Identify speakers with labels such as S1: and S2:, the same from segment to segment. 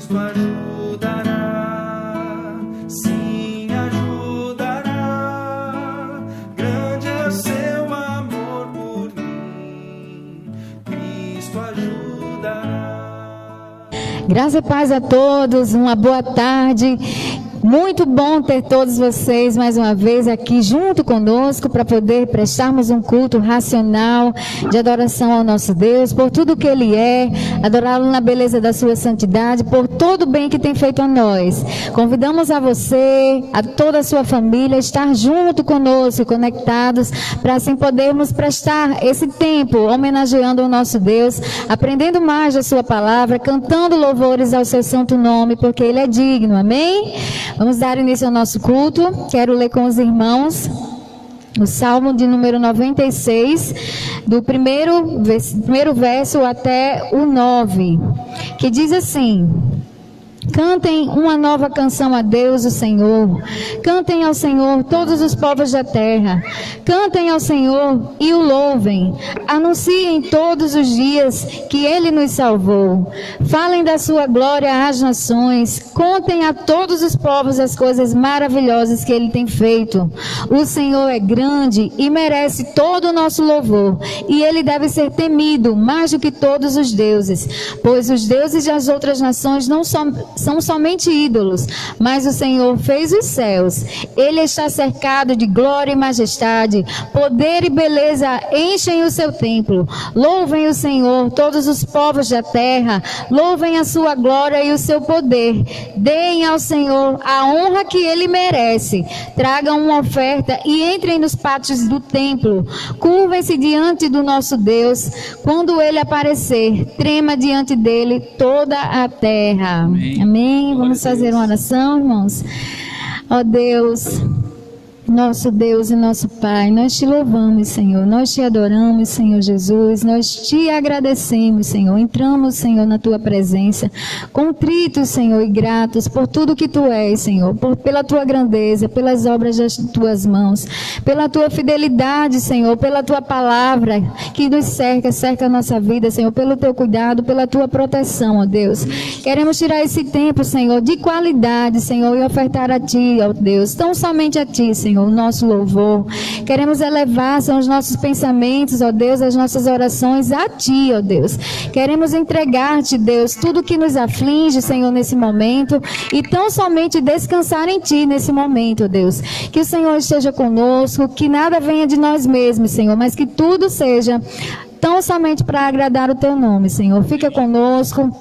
S1: Cristo ajudará, sim ajudará. Grande é o seu amor por mim, Cristo ajudará.
S2: Graça e paz a todos, uma boa tarde. Muito bom ter todos vocês mais uma vez aqui junto conosco para poder prestarmos um culto racional de adoração ao nosso Deus, por tudo que Ele é, adorá-lo na beleza da sua santidade, por todo o bem que tem feito a nós. Convidamos a você, a toda a sua família, a estar junto conosco, conectados, para assim podermos prestar esse tempo homenageando o nosso Deus, aprendendo mais da sua palavra, cantando louvores ao seu santo nome, porque Ele é digno, amém? Vamos dar início ao nosso culto. Quero ler com os irmãos o Salmo de número 96, do primeiro verso até o 9, que diz assim: cantem uma nova canção a Deus, o Senhor. Cantem ao Senhor todos os povos da terra. Cantem ao Senhor e o louvem. Anunciem todos os dias que Ele nos salvou. Falem da sua glória às nações. Contem a todos os povos as coisas maravilhosas que Ele tem feito. O Senhor é grande e merece todo o nosso louvor. E Ele deve ser temido mais do que todos os deuses. Pois os deuses das outras nações não são somente ídolos, mas o Senhor fez os céus. Ele está cercado de glória e majestade, poder e beleza enchem o seu templo. Louvem o Senhor, todos os povos da terra, louvem a sua glória e o seu poder. Deem ao Senhor a honra que Ele merece. Tragam uma oferta e entrem nos pátios do templo. Curvem-se diante do nosso Deus. Quando Ele aparecer, trema diante dele toda a terra. Amém. Amém. Vamos fazer uma oração, irmãos. Ó Deus, nosso Deus e nosso Pai, nós te louvamos, Senhor, nós te adoramos, Senhor Jesus, nós te agradecemos, Senhor, entramos, Senhor, na tua presença, contritos, Senhor, e gratos por tudo que tu és, Senhor, pela tua grandeza, pelas obras das tuas mãos, pela tua fidelidade, Senhor, pela tua palavra que nos cerca a nossa vida, Senhor, pelo teu cuidado, pela tua proteção, ó Deus. Queremos tirar esse tempo, Senhor, de qualidade, Senhor, e ofertar a ti, ó Deus, tão somente a ti, Senhor, o nosso louvor. Queremos elevar, Senhor, os nossos pensamentos, ó Deus, as nossas orações a ti, ó Deus. Queremos entregar-te, Deus, tudo que nos aflige, Senhor, nesse momento, e tão somente descansar em ti nesse momento, ó Deus. Que o Senhor esteja conosco, que nada venha de nós mesmos, Senhor, mas que tudo seja tão somente para agradar o teu nome, Senhor. Fica conosco.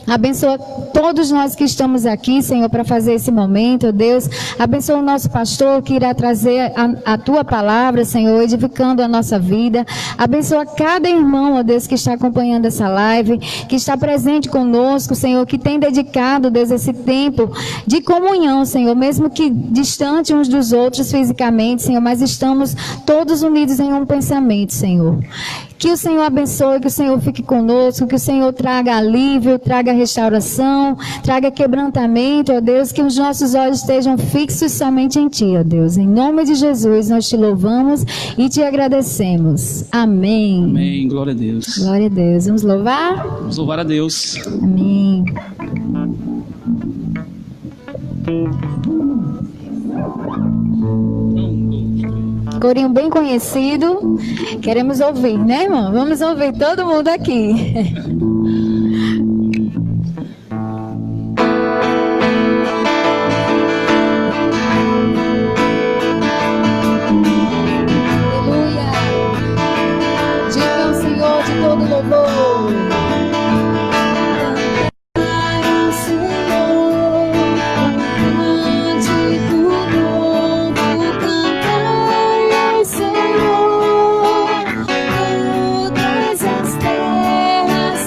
S2: Abençoa todos nós que estamos aqui, Senhor, para fazer esse momento, ó Deus. Abençoa o nosso pastor que irá trazer a tua palavra, Senhor, edificando a nossa vida. Abençoa cada irmão, ó Deus, que está acompanhando essa live, que está presente conosco, Senhor, que tem dedicado, Deus, esse tempo de comunhão, Senhor, mesmo que distante uns dos outros fisicamente, Senhor, mas estamos todos unidos em um pensamento, Senhor. Que o Senhor abençoe, que o Senhor fique conosco, que o Senhor traga alívio, traga restauração, traga quebrantamento, ó Deus, que os nossos olhos estejam fixos somente em ti, ó Deus. Em nome de Jesus, nós te louvamos e te agradecemos. Amém.
S3: Amém. Glória a Deus.
S2: Glória a Deus. Vamos louvar?
S3: Vamos louvar a Deus.
S2: Amém. Corinho bem conhecido. Queremos ouvir, né, irmão? Vamos ouvir todo mundo aqui. Aleluia. Diga ao Senhor de todo louvor.
S4: Todas as terras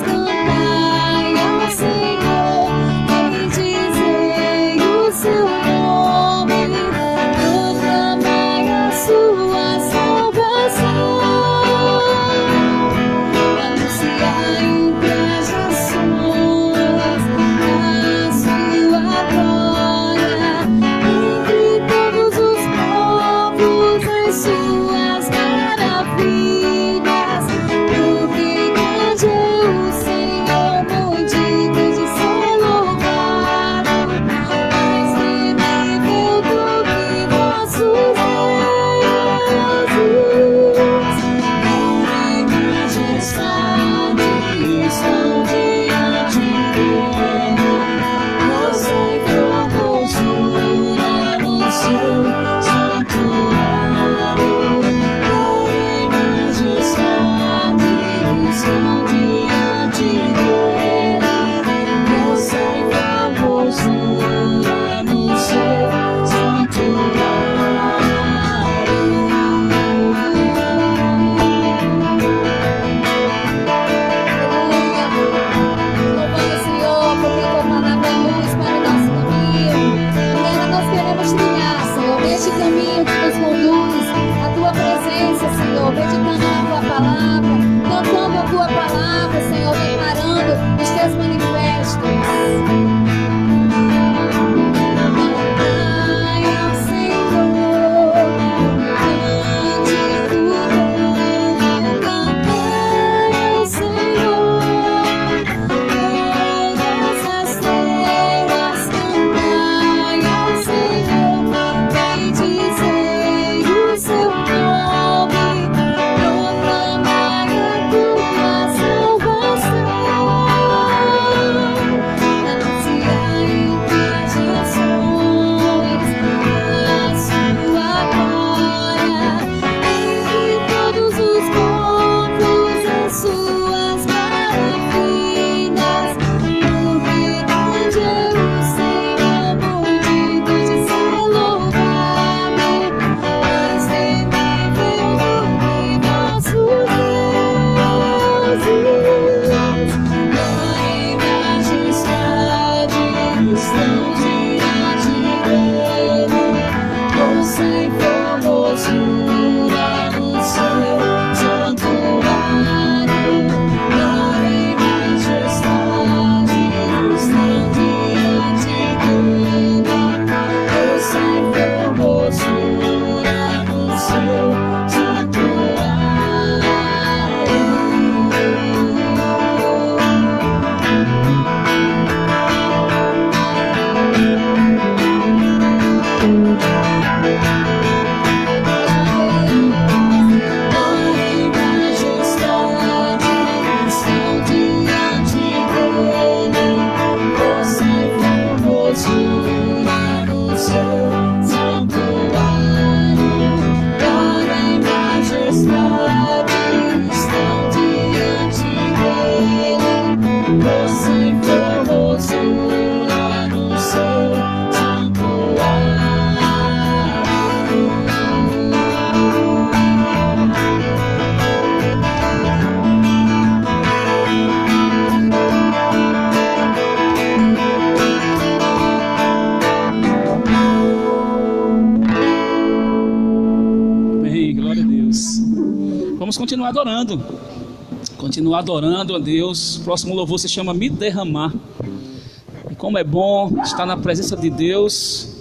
S3: continuar adorando. Continuar adorando a Deus. O próximo louvor se chama Me Derramar. E como é bom estar na presença de Deus.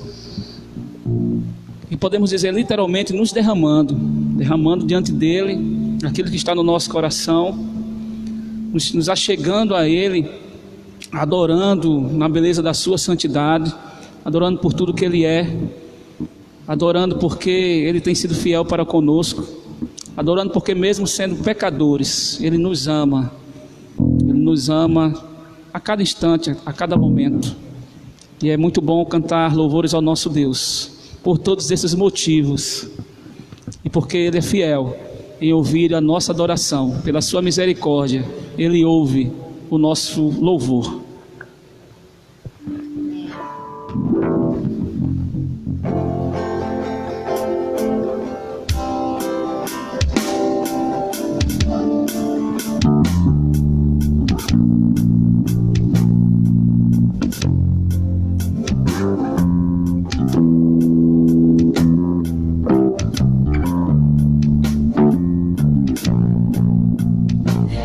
S3: E podemos dizer literalmente nos derramando. Derramando diante dEle aquilo que está no nosso coração. Nos achegando a Ele. Adorando na beleza da sua santidade. Adorando por tudo que Ele é. Adorando porque Ele tem sido fiel para conosco. Adorando porque mesmo sendo pecadores, Ele nos ama. Ele nos ama a cada instante, a cada momento. E é muito bom cantar louvores ao nosso Deus. Por todos esses motivos. E porque Ele é fiel em ouvir a nossa adoração. Pela sua misericórdia, Ele ouve o nosso louvor.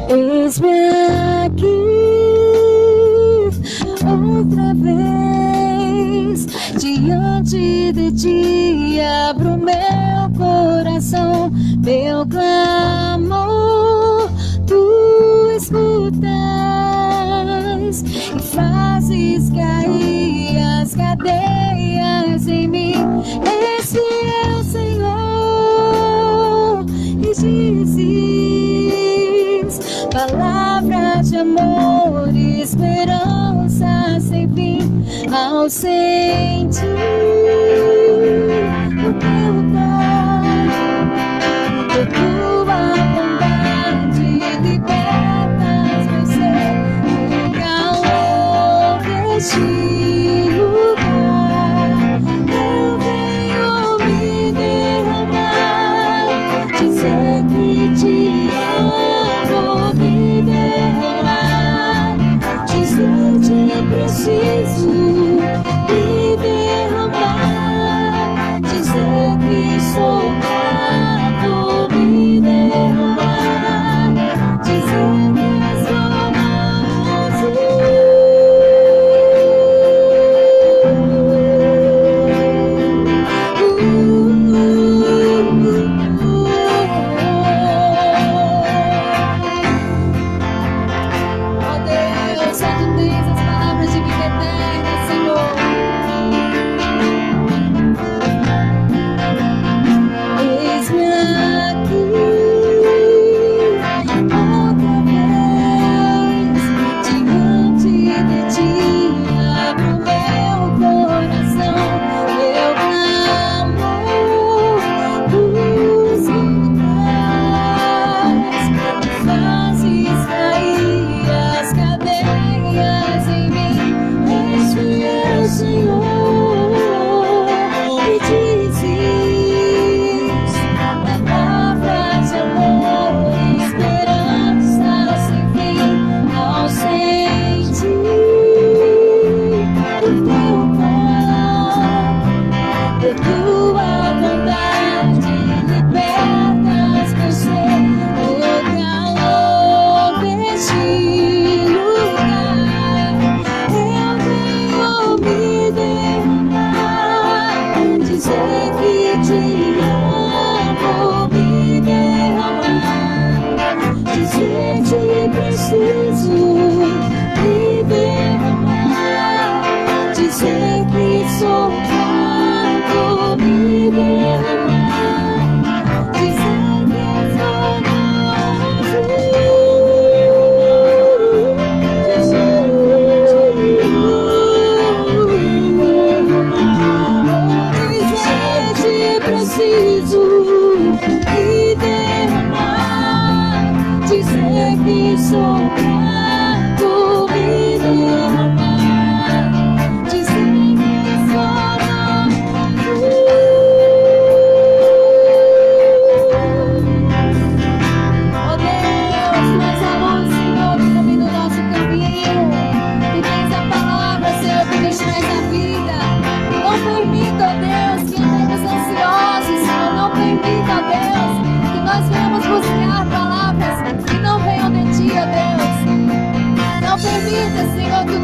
S2: Eis-me aqui outra vez, diante de ti abro meu coração, meu clamor tu escutas e fazes cair as cadeias em mim. Esse é o Senhor e dizes palavras de amor e esperança sem fim. Ao sentir o teu toque, tua bondade libertas meu ser. No calor deste lugar eu venho me derramar, dizer que te amo, me derramar, dizer que preciso me derramar, dizer que sou grato, me derramar, dizer que sou Oh Deus, só tu tens as palavras de vida eterna, Senhor.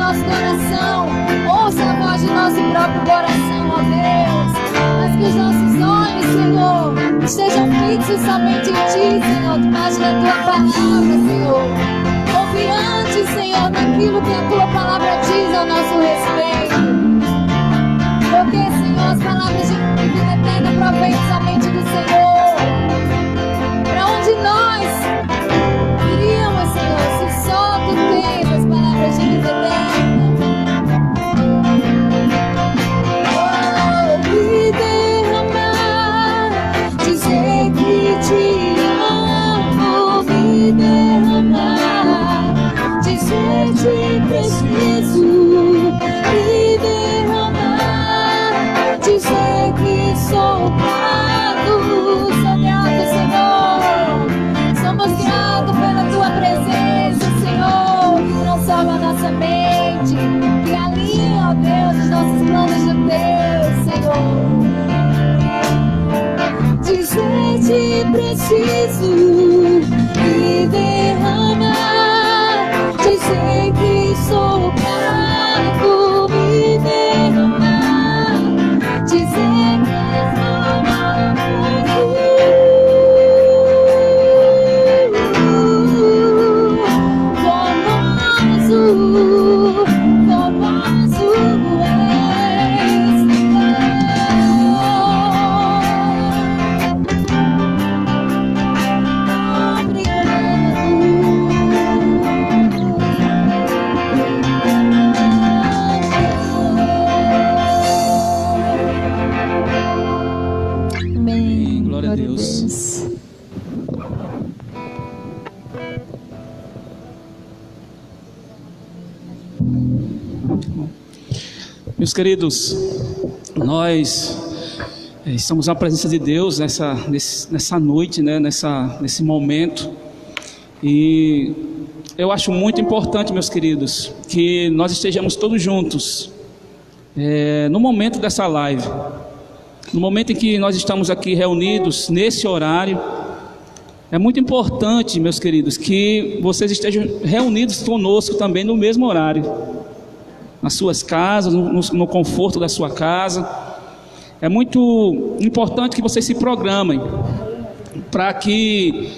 S2: nosso coração ouça a voz do nosso próprio coração, ó Deus. Mas que os nossos olhos, Senhor, estejam fixos somente em Ti, Senhor, debaixo da Tua palavra, Senhor. Confiantes, Senhor, naquilo que a Tua palavra diz ao nosso respeito. Porque, Senhor, as palavras de vida eterna provêm somente do Senhor. Para onde nós iríamos, Senhor, se só Tu tens as palavras de vida eterna? Oh, me derramar, dizer que Te amo, me derramar, dizer que preciso, me derramar, dizer que sou grato, Senhor. Somos gratos pela Tua presença, Senhor, que transforma a nossa mente, que alinha, ó Deus, os nossos planos de Deus, Senhor. Dizer-te preciso, me derramar, dizer que sou grato, me derramar, dizer que sou grato. Amém.
S3: Glória a Deus. Meus queridos, nós estamos na presença de Deus nessa noite, né, nesse momento, e eu acho muito importante, meus queridos, que nós estejamos todos juntos no momento dessa live, no momento em que nós estamos aqui reunidos nesse horário. É muito importante, meus queridos, que vocês estejam reunidos conosco também no mesmo horário, nas suas casas, no conforto da sua casa. É muito importante que vocês se programem para que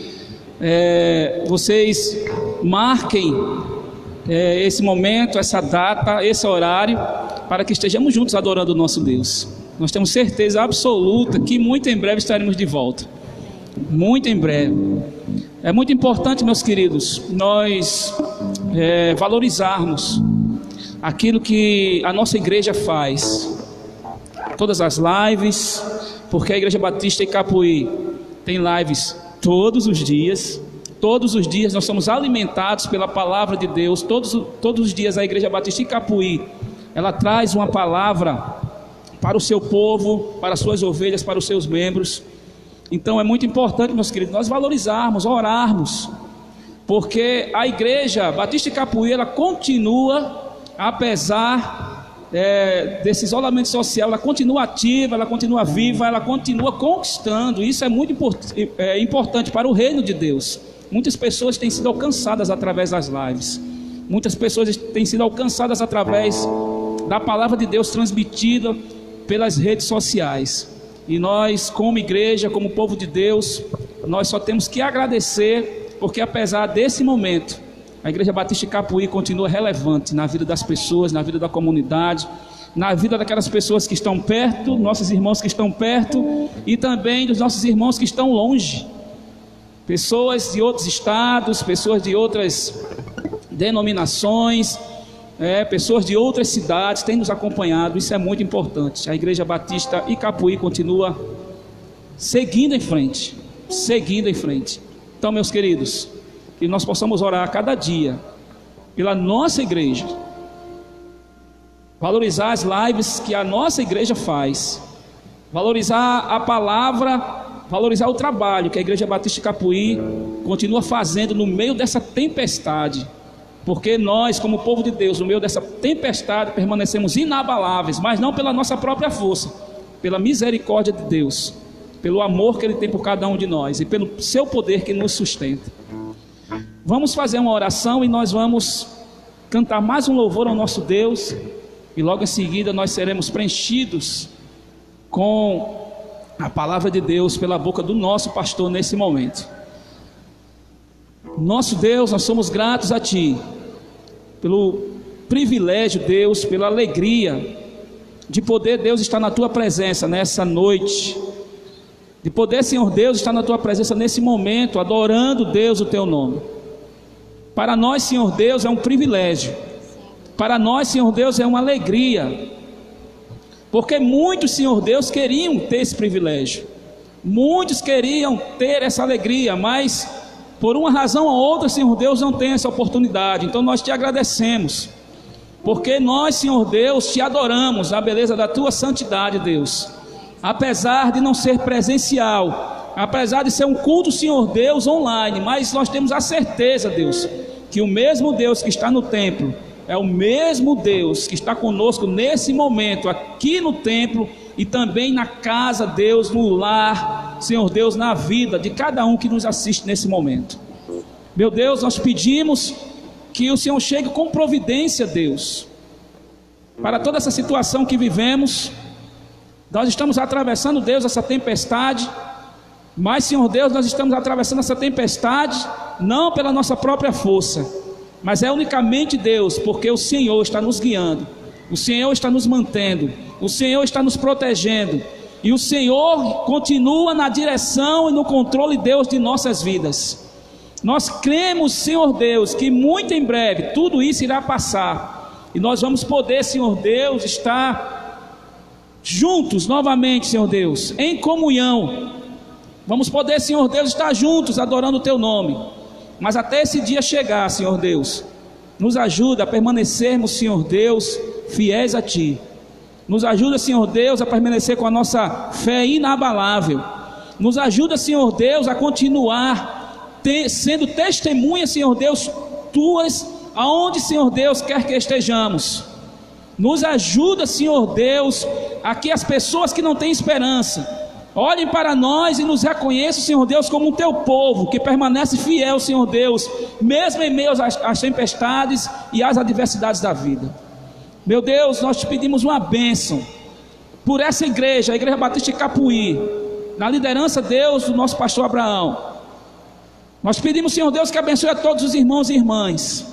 S3: vocês marquem esse momento, essa data, esse horário, para que estejamos juntos adorando o nosso Deus. Nós temos certeza absoluta que muito em breve estaremos de volta. Muito em breve. É muito importante, meus queridos, nós valorizarmos aquilo que a nossa igreja faz. Todas as lives, porque a Igreja Batista Icapuí tem lives todos os dias. Todos os dias nós somos alimentados pela palavra de Deus. Todos os dias a Igreja Batista Icapuí, ela traz uma palavra para o seu povo, para as suas ovelhas, para os seus membros. Então é muito importante, meus queridos, nós valorizarmos, orarmos, porque a Igreja Batista Icapuí, ela continua, apesar desse isolamento social, ela continua ativa, ela continua viva, ela continua conquistando. Isso é muito importante para o reino de Deus. Muitas pessoas têm sido alcançadas através das lives, muitas pessoas têm sido alcançadas através da palavra de Deus transmitida pelas redes sociais. E nós, como igreja, como povo de Deus, nós só temos que agradecer, porque apesar desse momento, a Igreja Batista Icapuí continua relevante na vida das pessoas, na vida da comunidade, na vida daquelas pessoas que estão perto, nossos irmãos que estão perto, e também dos nossos irmãos que estão longe. Pessoas de outros estados, pessoas de outras denominações, pessoas de outras cidades têm nos acompanhado. Isso é muito importante. A Igreja Batista Icapuí continua seguindo em frente, seguindo em frente. Então, meus queridos, que nós possamos orar a cada dia pela nossa igreja, valorizar as lives que a nossa igreja faz, valorizar a palavra, valorizar o trabalho que a Igreja Batista Icapuí continua fazendo no meio dessa tempestade, porque nós, como povo de Deus, no meio dessa tempestade permanecemos inabaláveis, mas não pela nossa própria força, pela misericórdia de Deus, pelo amor que Ele tem por cada um de nós e pelo seu poder que nos sustenta. Vamos fazer uma oração e nós vamos cantar mais um louvor ao nosso Deus, e logo em seguida nós seremos preenchidos com a palavra de Deus pela boca do nosso pastor nesse momento. Nosso Deus, nós somos gratos a Ti pelo privilégio, Deus, pela alegria de poder, Deus, estar na Tua presença nessa noite, de poder, Senhor Deus, estar na Tua presença nesse momento, adorando, Deus, o Teu nome. Para nós, Senhor Deus, é um privilégio. Para nós, Senhor Deus, é uma alegria. Porque muitos, Senhor Deus, queriam ter esse privilégio. Muitos queriam ter essa alegria, mas por uma razão ou outra, Senhor Deus, não tem essa oportunidade. Então nós Te agradecemos. Porque nós, Senhor Deus, Te adoramos na beleza da Tua santidade, Deus. Apesar de não ser presencial, apesar de ser um culto, Senhor Deus, online, mas nós temos a certeza, Deus, que o mesmo Deus que está no templo é o mesmo Deus que está conosco nesse momento, aqui no templo e também na casa, Deus, no lar, Senhor Deus, na vida de cada um que nos assiste nesse momento. Meu Deus, nós pedimos que o Senhor chegue com providência, Deus, para toda essa situação que vivemos. Nós estamos atravessando, Deus, essa tempestade, mas, Senhor Deus, nós estamos atravessando essa tempestade não pela nossa própria força, mas é unicamente, Deus, porque o Senhor está nos guiando, o Senhor está nos mantendo, o Senhor está nos protegendo, e o Senhor continua na direção e no controle, Deus, de nossas vidas. Nós cremos, Senhor Deus, que muito em breve tudo isso irá passar, e nós vamos poder, Senhor Deus, estar juntos novamente, Senhor Deus, em comunhão. Vamos poder, Senhor Deus, estar juntos adorando o Teu nome. Mas até esse dia chegar, Senhor Deus, nos ajuda a permanecermos, Senhor Deus, fiéis a Ti. Nos ajuda, Senhor Deus, a permanecer com a nossa fé inabalável. Nos ajuda, Senhor Deus, a continuar sendo testemunha, Senhor Deus, Tuas, aonde, Senhor Deus, quer que estejamos. Nos ajuda, Senhor Deus, a que as pessoas que não têm esperança olhem para nós e nos reconheçam, Senhor Deus, como o Teu povo, que permanece fiel, Senhor Deus, mesmo em meio às tempestades e às adversidades da vida. Meu Deus, nós Te pedimos uma bênção por essa igreja, a Igreja Batista de Capuí, na liderança, Deus, do nosso pastor Abraão. Nós pedimos, Senhor Deus, que abençoe a todos os irmãos e irmãs.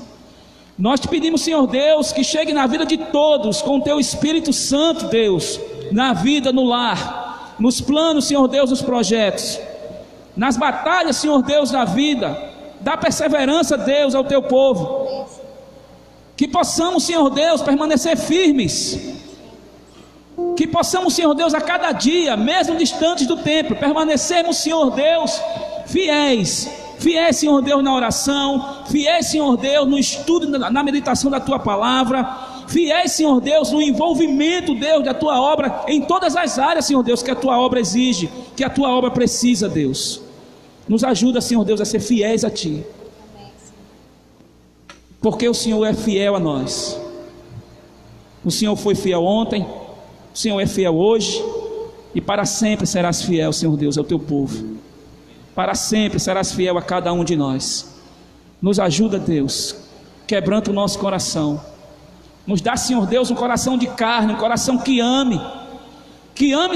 S3: Nós Te pedimos, Senhor Deus, que chegue na vida de todos com o Teu Espírito Santo, Deus, na vida, no lar, nos planos, Senhor Deus, nos projetos, nas batalhas, Senhor Deus, da vida. Dá perseverança, Deus, ao Teu povo. Que possamos, Senhor Deus, permanecer firmes. Que possamos, Senhor Deus, a cada dia, mesmo distantes do templo, permanecermos, Senhor Deus, fiéis. Fiéis, Senhor Deus, na oração, fiéis, Senhor Deus, no estudo, na meditação da Tua palavra, fiéis, Senhor Deus, no envolvimento, Deus, da Tua obra, em todas as áreas, Senhor Deus, que a Tua obra exige, que a Tua obra precisa, Deus. Nos ajuda, Senhor Deus, a ser fiéis a Ti, porque o Senhor é fiel a nós. O Senhor foi fiel ontem, o Senhor é fiel hoje, e para sempre serás fiel, Senhor Deus, ao Teu povo. Para sempre serás fiel a cada um de nós. Nos ajuda, Deus, quebranta o nosso coração. Nos dá, Senhor Deus, um coração de carne, um coração que ame,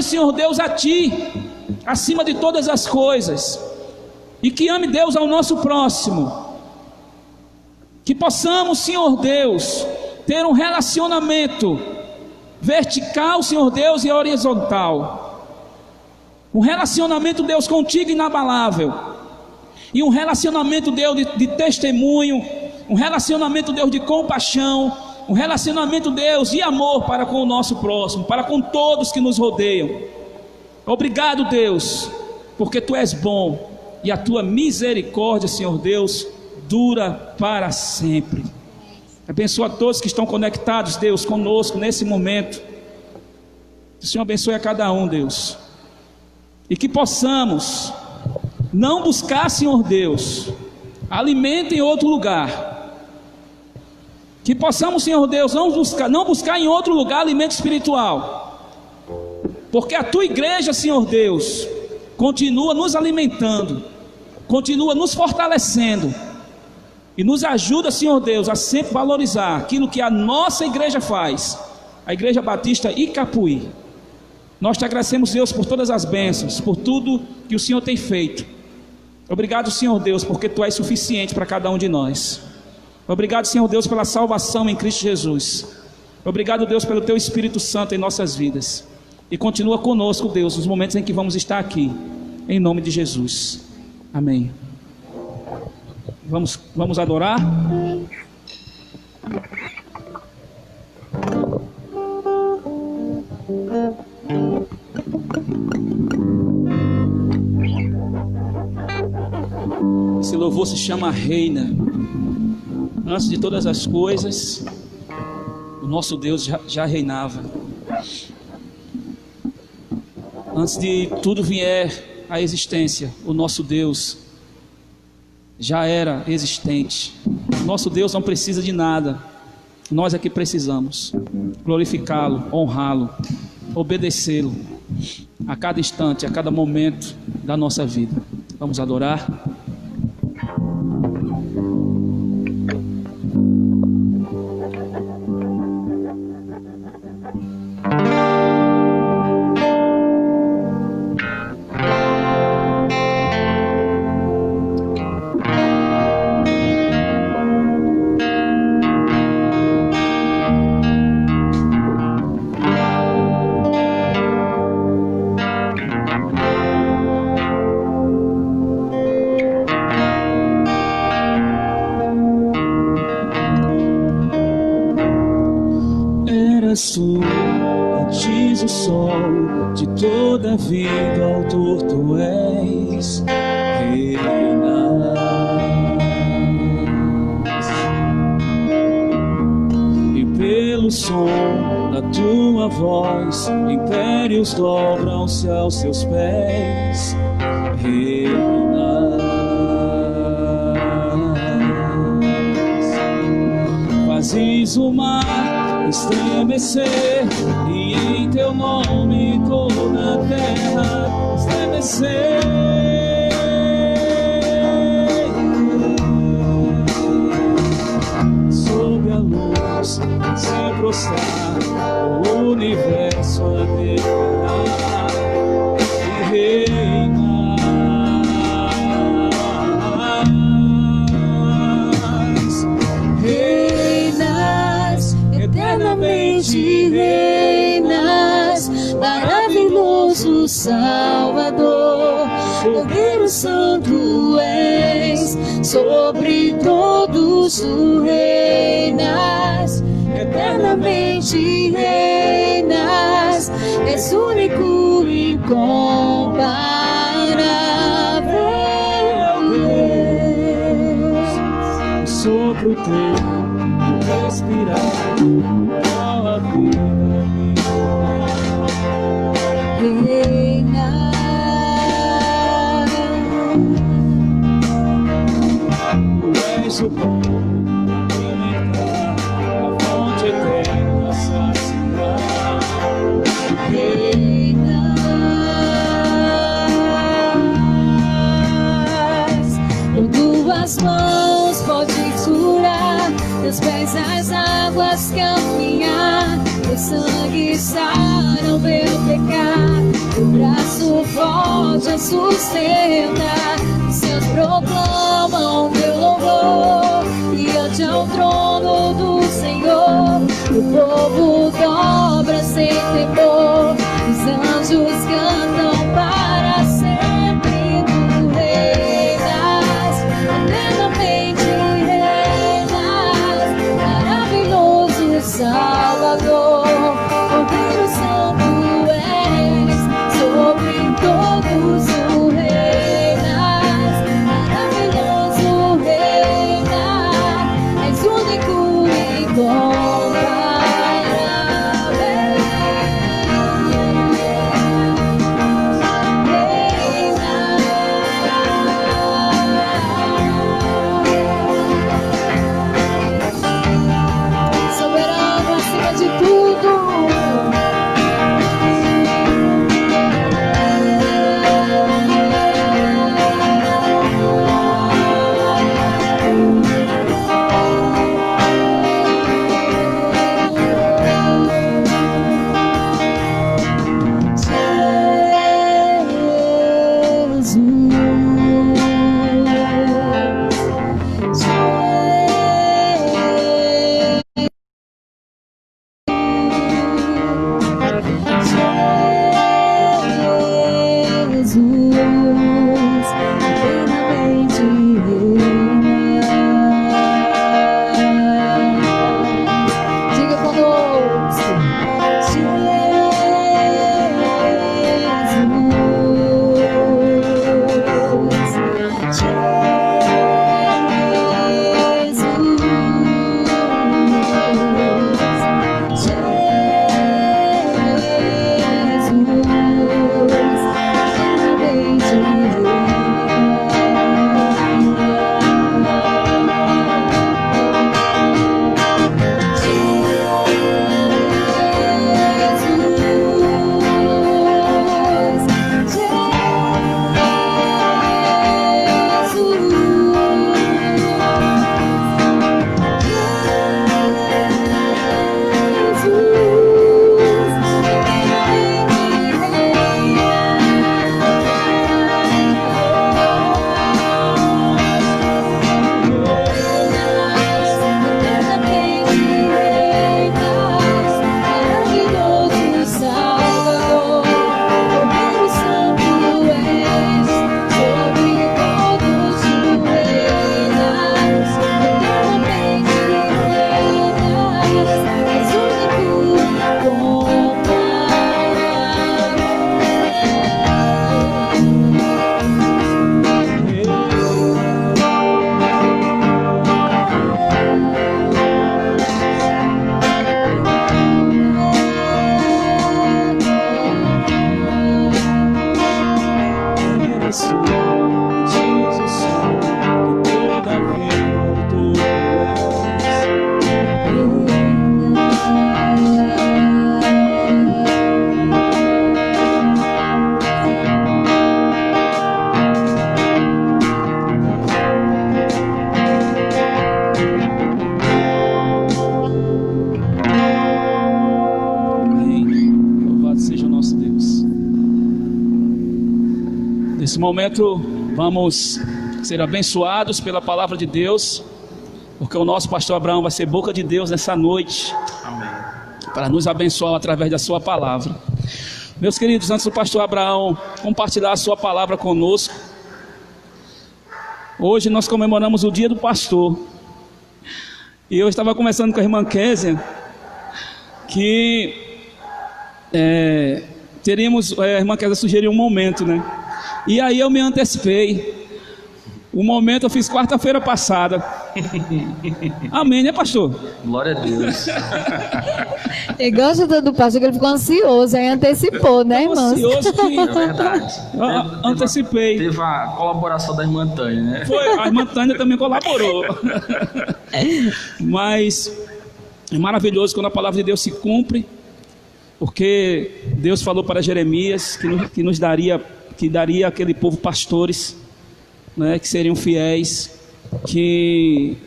S3: Senhor Deus, a Ti, acima de todas as coisas, e que ame, Deus, ao nosso próximo. Que possamos, Senhor Deus, ter um relacionamento vertical, Senhor Deus, e horizontal. Um relacionamento, Deus, contigo inabalável. E um relacionamento, Deus, de testemunho. Um relacionamento, Deus, de compaixão. Um relacionamento, Deus, de amor para com o nosso próximo, para com todos que nos rodeiam. Obrigado, Deus, porque Tu és bom e a Tua misericórdia, Senhor Deus, dura para sempre. Abençoa a todos que estão conectados, Deus, conosco nesse momento. Que o Senhor abençoe a cada um, Deus. E que possamos não buscar, Senhor Deus, alimento em outro lugar. Que possamos, Senhor Deus, não buscar em outro lugar alimento espiritual. Porque a Tua igreja, Senhor Deus, continua nos alimentando, continua nos fortalecendo. E nos ajuda, Senhor Deus, a sempre valorizar aquilo que a nossa igreja faz, a Igreja Batista Icapuí. Nós te agradecemos, Deus, por todas as bênçãos, por tudo que o Senhor tem feito. Obrigado, Senhor Deus, porque Tu és suficiente para cada um de nós. Obrigado, Senhor Deus, pela salvação em Cristo Jesus. Obrigado, Deus, pelo Teu Espírito Santo em nossas vidas. E continua conosco, Deus, nos momentos em que vamos estar aqui, em nome de Jesus. Amém. Vamos adorar? Esse louvor se chama Reina. Antes de todas as coisas, o nosso Deus já reinava. Antes de tudo vier à existência, o nosso Deus já era existente. Nosso Deus não precisa de nada. Nós é que precisamos glorificá-lo, honrá-lo, obedecê-lo a cada instante, a cada momento da nossa vida. Vamos adorar.
S1: Tu, antes o sol de toda vida, autor Tu és, reinas. E pelo som da Tua voz, impérios dobram-se aos Seus pés, reinas. Fazes o mar estremecer, e em Teu nome toda a terra estremecer. Sob a luz se prostrar, o universo a declarar e reinar.
S2: Eternamente reinas, maravilhoso Salvador, Cordeiro Santo és, sobre todos Tu reinas. Eternamente reinas, és único e incomparável Deus.
S1: Sopro Teu respirar, a vida
S2: reina.
S1: Tu és o pão alimentar, a fonte eterna saciar.
S2: Reinas, com Tuas mãos podes curar, Teus pés as águas caminhar, Teu sangue sarou meu pecado, Teu braço forte a sustentar. Os Céus proclamam Teu louvor, diante ao trono do Senhor. O povo dobra sem temor, os anjos cantam para sempre. Tu reinas, eternamente reinas, maravilhoso Salvador, Cordeiro Santo és, sobre todos Tu reinas, maravilhoso reina, és único e incomparável. Soberano acima de tudo.
S3: Nesse momento vamos ser abençoados pela palavra de Deus, porque o nosso pastor Abraão vai ser boca de Deus nessa noite.
S1: Amém.
S3: Para nos abençoar através da sua palavra. Meus queridos, antes do pastor Abraão compartilhar a sua palavra conosco, hoje nós comemoramos o dia do pastor. E eu estava conversando com a irmã Késia que teríamos, a irmã Késia sugeriu um momento, né? E aí eu me antecipei. O momento eu fiz quarta-feira passada. Amém, né, pastor?
S4: Glória a Deus.
S2: E gosta do pastor que ele ficou ansioso, aí antecipou, né, irmãos?
S3: Ansioso que
S4: É verdade.
S3: antecipei.
S4: Teve a colaboração da irmã Tânia, né?
S3: Foi, a irmã Tânia também colaborou. Mas é maravilhoso quando a palavra de Deus se cumpre, porque Deus falou para Jeremias que daria àquele povo pastores, né, que seriam fiéis, que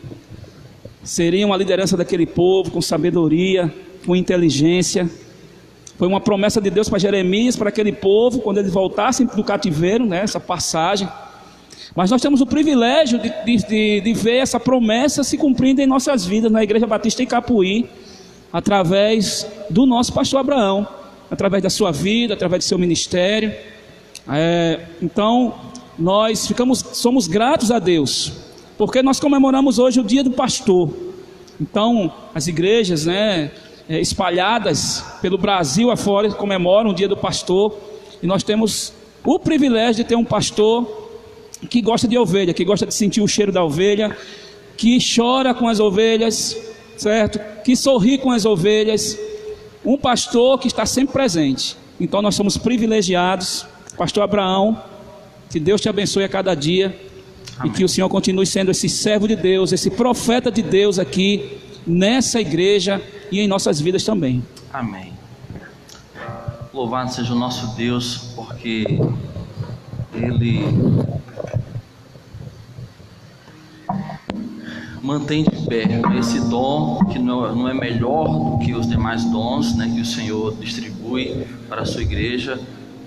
S3: seriam a liderança daquele povo com sabedoria, com inteligência. Foi uma promessa de Deus para Jeremias, para aquele povo, quando eles voltassem do cativeiro, né, essa passagem. Mas nós temos o privilégio de ver essa promessa se cumprindo em nossas vidas, na Igreja Batista em Capuí, através do nosso pastor Abraão, através da sua vida, através do seu ministério. Então, nós somos gratos a Deus, porque nós comemoramos hoje o dia do pastor. Então, as igrejas, né, espalhadas pelo Brasil afora comemoram o dia do pastor, e nós temos o privilégio de ter um pastor que gosta de ovelha, que gosta de sentir o cheiro da ovelha, que chora com as ovelhas, certo? Que sorri com as ovelhas, um pastor que está sempre presente. Então nós somos privilegiados. Pastor Abraão, que Deus te abençoe a cada dia. Amém. E que o Senhor continue sendo esse servo de Deus, esse profeta de Deus aqui nessa igreja e em nossas vidas também.
S4: Amém. Louvado seja o nosso Deus, porque Ele mantém de pé esse dom que não é melhor do que os demais dons, né, que o Senhor distribui para a sua igreja,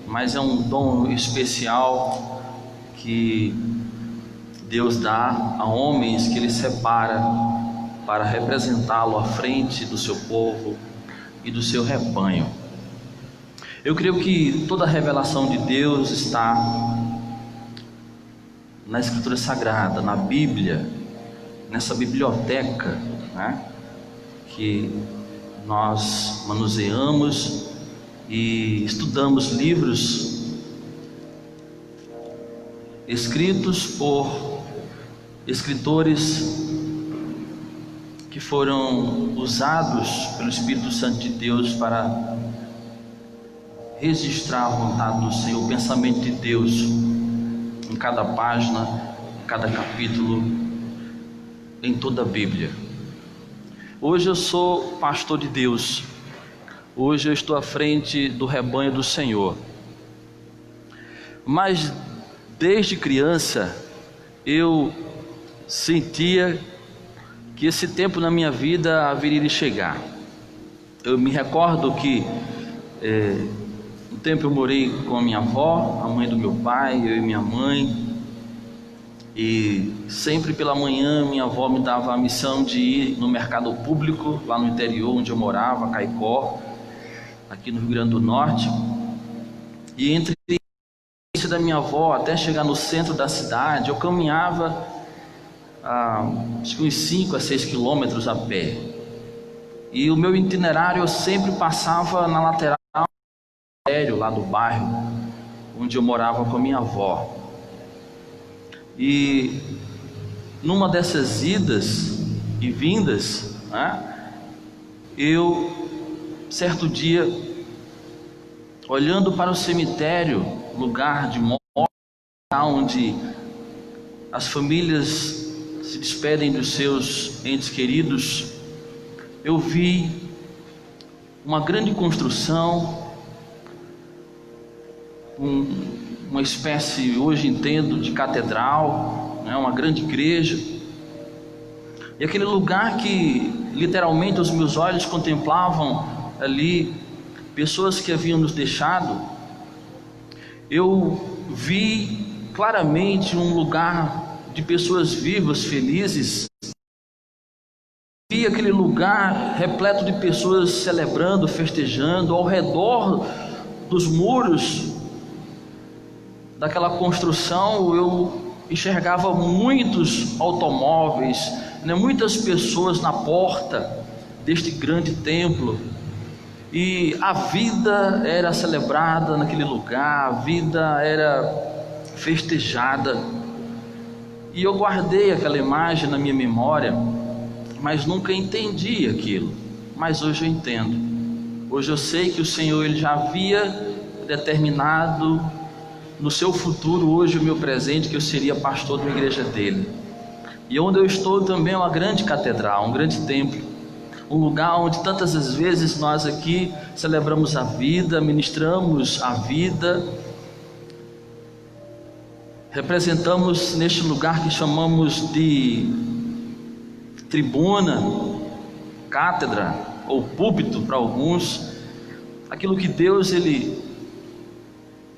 S4: mas é um dom especial que Deus dá a homens que Ele separa para representá-lo à frente do seu povo e do seu rebanho. Eu creio que toda a revelação de Deus está na Escritura Sagrada, na Bíblia, nessa biblioteca, né, que nós manuseamos e estudamos livros escritos por escritores que foram usados pelo Espírito Santo de Deus para registrar a vontade do Senhor, o pensamento de Deus em cada página, em cada capítulo, em toda a Bíblia. Hoje eu sou pastor de Deus. Hoje eu estou à frente do rebanho do Senhor. Mas desde criança eu sentia que esse tempo na minha vida haveria de chegar. Eu me recordo que um tempo eu morei com a minha avó, a mãe do meu pai, eu e minha mãe, e sempre pela manhã minha avó me dava a missão de ir no mercado público lá no interior onde eu morava, Caicó, aqui no Rio Grande do Norte. E entre o início da minha avó até chegar no centro da cidade, eu caminhava acho que uns 5 a 6 quilômetros a pé. E o meu itinerário eu sempre passava na lateral lá do bairro onde eu morava com a minha avó. E numa dessas idas e vindas, né, eu certo dia, olhando para o cemitério, lugar de morte, onde as famílias se despedem dos seus entes queridos, eu vi uma grande construção, uma espécie, hoje entendo, de catedral, né, uma grande igreja. E aquele lugar que literalmente os meus olhos contemplavam ali pessoas que haviam nos deixado, eu vi claramente um lugar de pessoas vivas, felizes. Vi aquele lugar repleto de pessoas celebrando, festejando. Ao redor dos muros daquela construção eu enxergava muitos automóveis, né, muitas pessoas na porta deste grande templo, e a vida era celebrada naquele lugar, a vida era festejada. E eu guardei aquela imagem na minha memória, mas nunca entendi aquilo. Mas hoje eu entendo. Hoje eu sei que o Senhor ele já havia determinado no seu futuro, hoje o meu presente, que eu seria pastor de uma igreja dele. E onde eu estou também é uma grande catedral, um grande templo, um lugar onde tantas as vezes nós aqui celebramos a vida, ministramos a vida, representamos neste lugar que chamamos de tribuna, cátedra ou púlpito para alguns, aquilo que Deus ele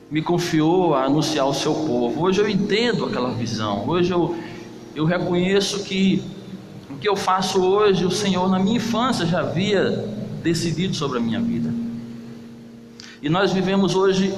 S4: me confiou a anunciar ao seu povo. Hoje eu entendo aquela visão. Hoje eu reconheço que o que eu faço hoje, o Senhor na minha infância já havia decidido sobre a minha vida. E nós vivemos hoje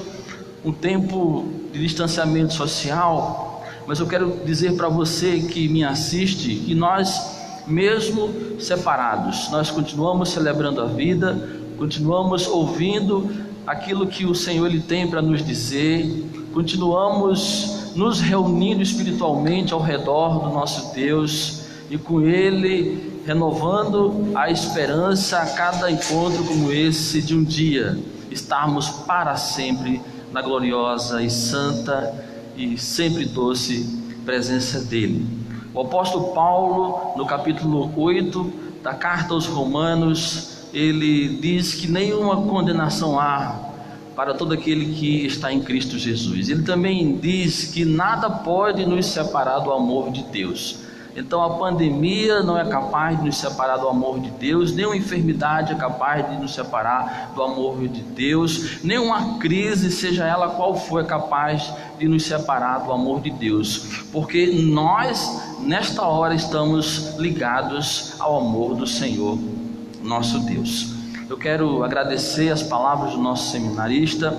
S4: um tempo de distanciamento social, mas eu quero dizer para você que me assiste, que nós, mesmo separados, nós continuamos celebrando a vida, continuamos ouvindo aquilo que o Senhor ele tem para nos dizer, continuamos nos reunindo espiritualmente ao redor do nosso Deus, e com Ele renovando a esperança a cada encontro como esse, de um dia estarmos para sempre na gloriosa e santa e sempre doce presença dEle. O apóstolo Paulo, no capítulo 8 da carta aos Romanos, ele diz que nenhuma condenação há para todo aquele que está em Cristo Jesus. Ele também diz que nada pode nos separar do amor de Deus. Então a pandemia não é capaz de nos separar do amor de Deus, nenhuma enfermidade é capaz de nos separar do amor de Deus, nenhuma crise, seja ela qual for, é capaz de nos separar do amor de Deus, porque nós nesta hora estamos ligados ao amor do Senhor nosso Deus. Eu quero agradecer as palavras do nosso seminarista,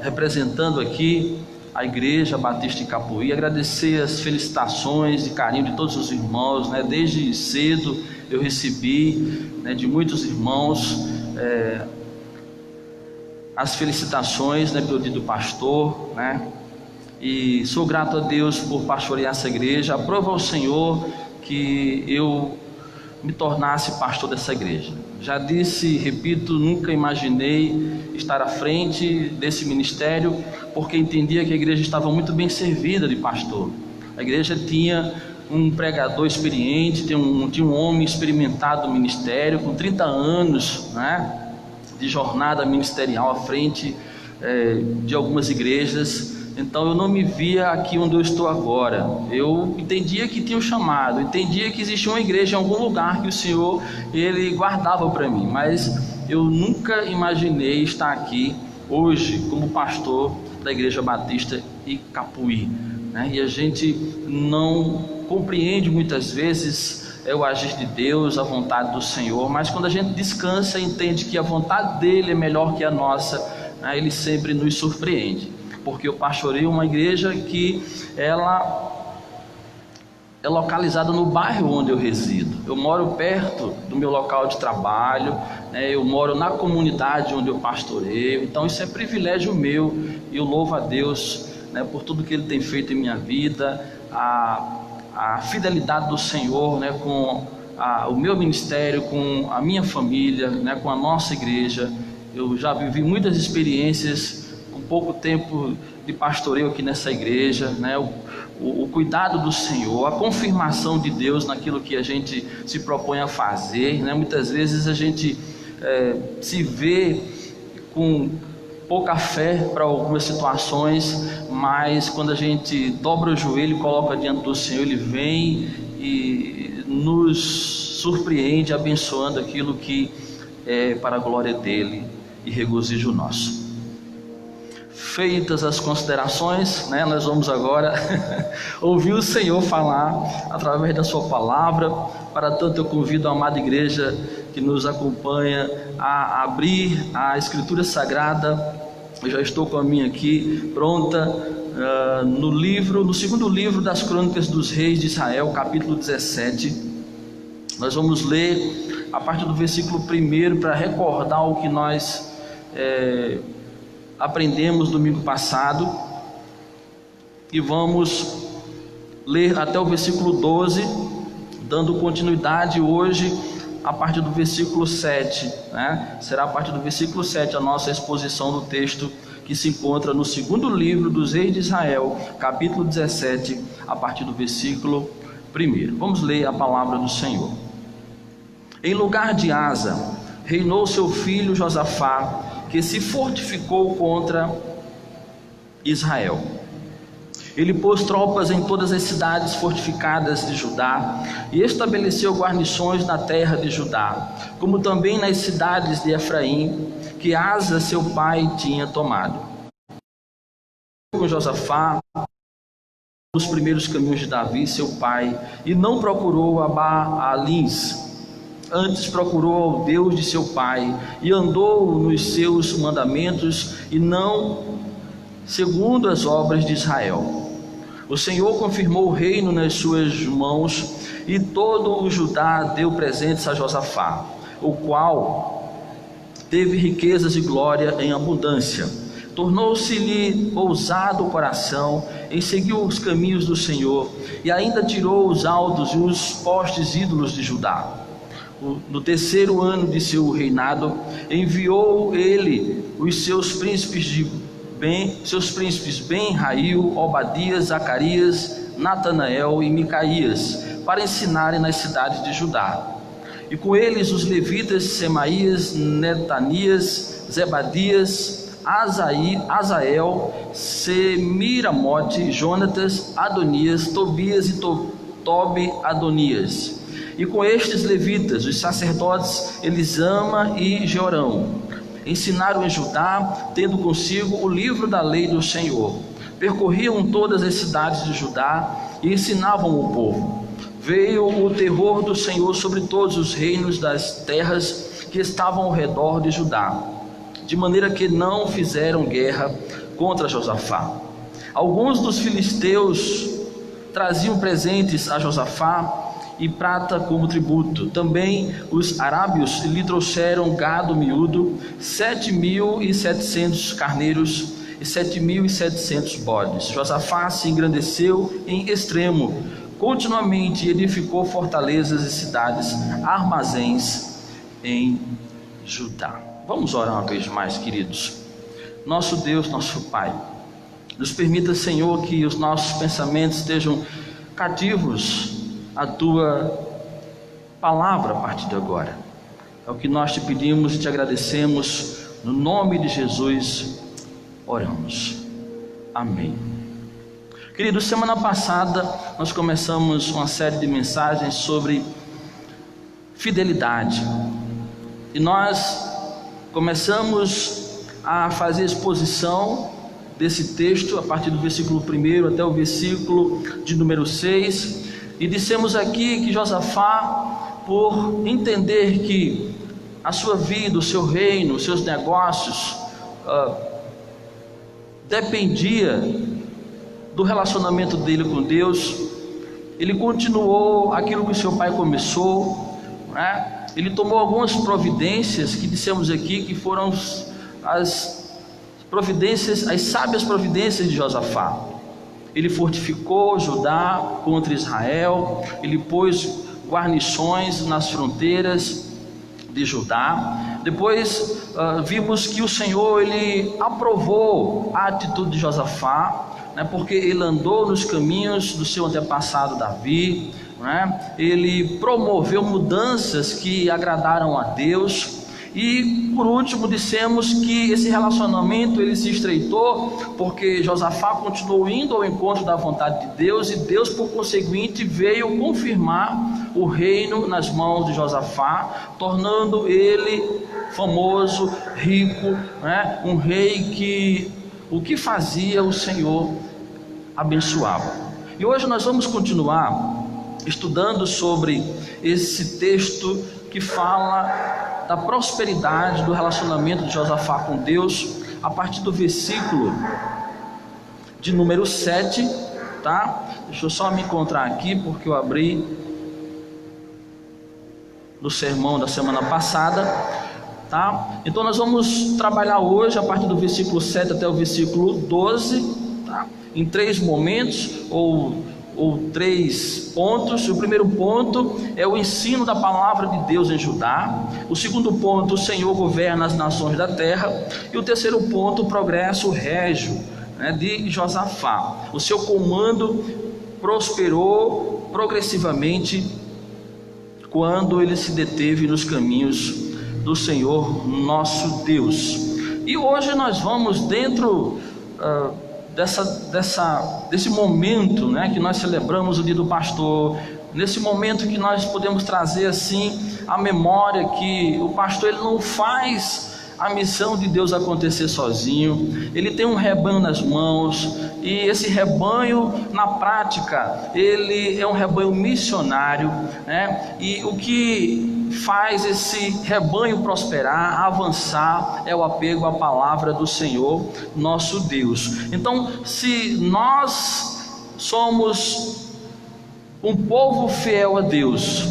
S4: representando aqui a Igreja Batista em Capuí, agradecer as felicitações e carinho de todos os irmãos, né? Desde cedo eu recebi, né, de muitos irmãos as felicitações, né, pelo dia do pastor, né? E sou grato a Deus por pastorear essa igreja. Aprova ao Senhor que eu me tornasse pastor dessa igreja. Já disse e repito, nunca imaginei estar à frente desse ministério, porque entendia que a igreja estava muito bem servida de pastor. A igreja tinha um pregador experiente, tinha um homem experimentado no ministério, com 30 anos, né, de jornada ministerial à frente de algumas igrejas. Então eu não me via aqui onde eu estou agora. Eu entendia que tinha um chamado, entendia que existia uma igreja em algum lugar que o Senhor ele guardava para mim, mas eu nunca imaginei estar aqui hoje como pastor da Igreja Batista em Capuí, né? E a gente não compreende muitas vezes o agir de Deus, a vontade do Senhor, mas quando a gente descansa e entende que a vontade dele é melhor que a nossa, né, ele sempre nos surpreende. Porque eu pastoreio uma igreja que ela é localizada no bairro onde eu resido. Eu moro perto do meu local de trabalho, né? Eu moro na comunidade onde eu pastoreio. Então isso é privilégio meu, e eu louvo a Deus, né, por tudo que Ele tem feito em minha vida, a fidelidade do Senhor, né, com o meu ministério, com a minha família, né, com a nossa igreja. Eu já vivi muitas experiências pouco tempo de pastoreio aqui nessa igreja, né? O cuidado do Senhor, a confirmação de Deus naquilo que a gente se propõe a fazer, né? Muitas vezes a gente se vê com pouca fé para algumas situações, mas quando a gente dobra o joelho e coloca diante do Senhor, Ele vem e nos surpreende, abençoando aquilo que é para a glória dEle e regozijo nosso. Feitas as considerações, né, nós vamos agora ouvir o Senhor falar através da sua palavra. Para tanto eu convido a amada igreja que nos acompanha a abrir a Escritura Sagrada. Eu já estou com a minha aqui pronta, no segundo livro das Crônicas dos Reis de Israel, capítulo 17. Nós vamos ler a partir do versículo 1 para recordar o que nós aprendemos domingo passado, e vamos ler até o versículo 12, dando continuidade hoje a partir do versículo 7, né? Será a partir do versículo 7 a nossa exposição do texto que se encontra no segundo livro dos Reis de Israel, capítulo 17, a partir do versículo 1. Vamos ler a palavra do Senhor. Em lugar de Asa, reinou seu filho Josafá, que se fortificou contra Israel. Ele pôs tropas em todas as cidades fortificadas de Judá e estabeleceu guarnições na terra de Judá, como também nas cidades de Efraim, que Asa seu pai tinha tomado. Com Josafá nos primeiros caminhos de Davi seu pai, e não procurou a Baalins, antes procurou ao Deus de seu pai, e andou nos seus mandamentos, e não segundo as obras de Israel. O Senhor confirmou o reino nas suas mãos, e todo o Judá deu presentes a Josafá, o qual teve riquezas e glória em abundância. Tornou-se-lhe ousado o coração em seguir os caminhos do Senhor, e ainda tirou os altos e os postes ídolos de Judá. No terceiro ano de seu reinado, enviou ele os seus príncipes Ben-Rail, Obadias, Zacarias, Natanael e Micaías, para ensinarem nas cidades de Judá. E com eles os levitas Semaías, Netanias, Zebadias, Azael, Semiramote, Jonatas, Adonias, Tobias e Tobi-Adonias. E com estes levitas, os sacerdotes Elisama e Jorão, ensinaram em Judá, tendo consigo o livro da lei do Senhor. Percorriam todas as cidades de Judá e ensinavam o povo. Veio o terror do Senhor sobre todos os reinos das terras que estavam ao redor de Judá, de maneira que não fizeram guerra contra Josafá. Alguns dos filisteus traziam presentes a Josafá e prata como tributo. Também os arábios lhe trouxeram gado miúdo, 7.700 carneiros e 7.700 bodes. Josafá se engrandeceu em extremo, continuamente edificou fortalezas e cidades, armazéns em Judá. Vamos orar uma vez mais, queridos. Nosso Deus, nosso Pai, nos permita, Senhor, que os nossos pensamentos estejam cativos a tua palavra a partir de agora. É o que nós te pedimos e te agradecemos, no nome de Jesus oramos, amém. Queridos, semana passada nós começamos uma série de mensagens sobre fidelidade, e nós começamos a fazer exposição desse texto a partir do versículo 1 até o versículo de número 6. E dissemos aqui que Josafá, por entender que a sua vida, o seu reino, os seus negócios dependia do relacionamento dele com Deus, ele continuou aquilo que o seu pai começou, né? Ele tomou algumas providências que dissemos aqui que foram as sábias providências de Josafá. Ele fortificou Judá contra Israel, ele pôs guarnições nas fronteiras de Judá. Depois vimos que o Senhor, ele aprovou a atitude de Josafá, né, porque ele andou nos caminhos do seu antepassado Davi, né? Ele promoveu mudanças que agradaram a Deus. E por último dissemos que esse relacionamento ele se estreitou porque Josafá continuou indo ao encontro da vontade de Deus, e Deus por conseguinte veio confirmar o reino nas mãos de Josafá, tornando ele famoso, rico, né? Um rei que o que fazia o Senhor abençoava. E hoje nós vamos continuar estudando sobre esse texto que fala da prosperidade do relacionamento de Josafá com Deus, a partir do versículo de número 7, tá? Deixa eu só me encontrar aqui, porque eu abri no sermão da semana passada, tá? Então nós vamos trabalhar hoje a partir do versículo 7 até o versículo 12, tá? Em 3 momentos ou 3 pontos. O primeiro ponto é o ensino da palavra de Deus em Judá. O segundo ponto, o Senhor governa as nações da terra. E o terceiro ponto, o progresso régio, né, de Josafá. O seu comando prosperou progressivamente quando ele se deteve nos caminhos do Senhor nosso Deus. E hoje nós vamos dentro desse momento, né, que nós celebramos o dia do pastor, nesse momento que nós podemos trazer assim a memória que o pastor ele não faz a missão de Deus acontecer sozinho. Ele tem um rebanho nas mãos, e esse rebanho na prática ele é um rebanho missionário, né? E o que faz esse rebanho prosperar, avançar, é o apego à palavra do Senhor nosso Deus. Então, se nós somos um povo fiel a Deus,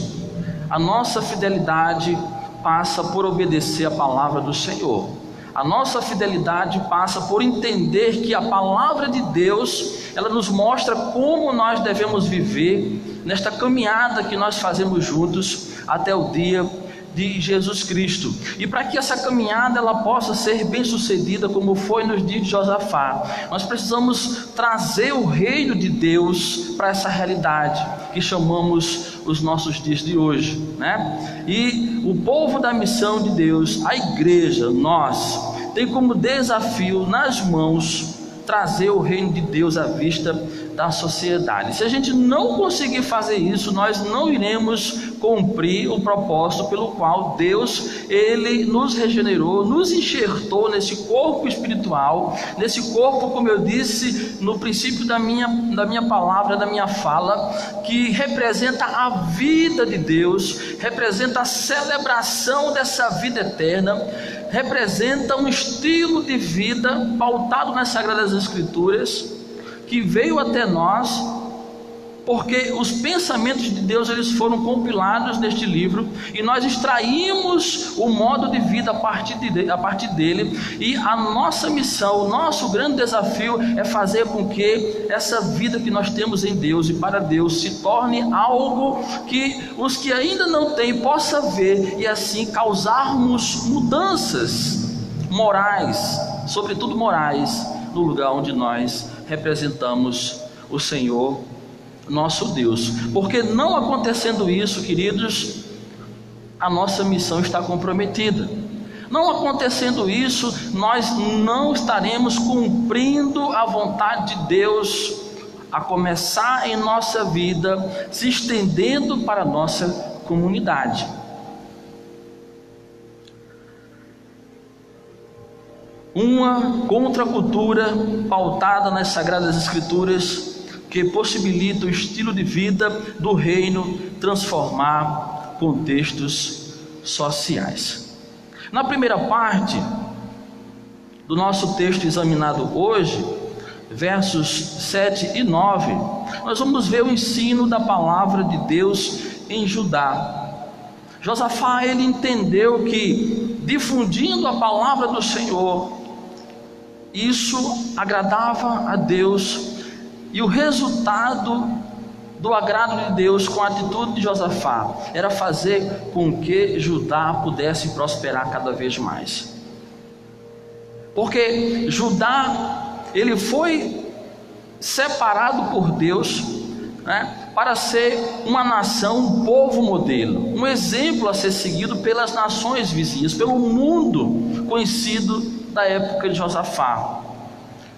S4: a nossa fidelidade passa por obedecer a palavra do Senhor. A nossa fidelidade passa por entender que a palavra de Deus, ela nos mostra como nós devemos viver nesta caminhada que nós fazemos juntos até o dia de Jesus Cristo. E para que essa caminhada ela possa ser bem sucedida, como foi nos dias de Josafá, nós precisamos trazer o reino de Deus para essa realidade que chamamos os nossos dias de hoje, né? E o povo da missão de Deus, a igreja, nós, tem como desafio nas mãos trazer o reino de Deus à vista da sociedade. Se a gente não conseguir fazer isso, nós não iremos cumprir o propósito pelo qual Deus, ele nos regenerou, nos enxertou nesse corpo espiritual, nesse corpo, como eu disse no princípio da minha palavra, da minha fala, que representa a vida de Deus, representa a celebração dessa vida eterna, representa um estilo de vida pautado nas Sagradas Escrituras, que veio até nós, porque os pensamentos de Deus eles foram compilados neste livro, e nós extraímos o modo de vida a partir dele, e a nossa missão, o nosso grande desafio é fazer com que essa vida que nós temos em Deus e para Deus se torne algo que os que ainda não têm possam ver, e assim causarmos mudanças morais, sobretudo morais, no lugar onde nós representamos o Senhor nosso Deus. Porque não acontecendo isso, queridos, a nossa missão está comprometida. Não acontecendo isso, nós não estaremos cumprindo a vontade de Deus, a começar em nossa vida, se estendendo para a nossa comunidade. Uma contracultura pautada nas Sagradas Escrituras, que possibilita o estilo de vida do reino transformar contextos sociais. Na primeira parte do nosso texto examinado hoje, versos 7 e 9, nós vamos ver o ensino da palavra de Deus em Judá. Josafá, ele entendeu que difundindo a palavra do Senhor, isso agradava a Deus, e o resultado do agrado de Deus com a atitude de Josafá era fazer com que Judá pudesse prosperar cada vez mais. Porque Judá, ele foi separado por Deus, né, para ser uma nação, um povo modelo, um exemplo a ser seguido pelas nações vizinhas, pelo mundo conhecido da época de Josafá.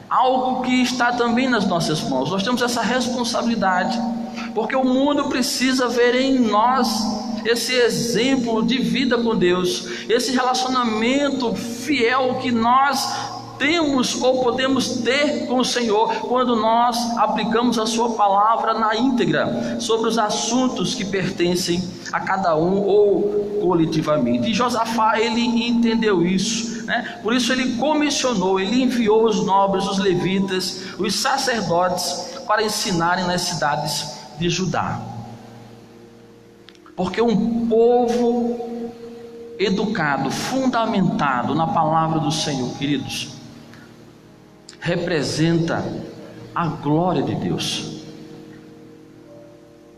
S4: Algo que está também nas nossas mãos. Nós temos essa responsabilidade, porque o mundo precisa ver em nós esse exemplo de vida com Deus, esse relacionamento fiel que nós temos ou podemos ter com o Senhor quando nós aplicamos a sua palavra na íntegra sobre os assuntos que pertencem a cada um ou coletivamente. E Josafá, ele entendeu isso, né? Por isso ele comissionou, ele enviou os nobres, os levitas, os sacerdotes para ensinarem nas cidades de Judá. Porque um povo educado, fundamentado na palavra do Senhor, queridos, representa a glória de Deus.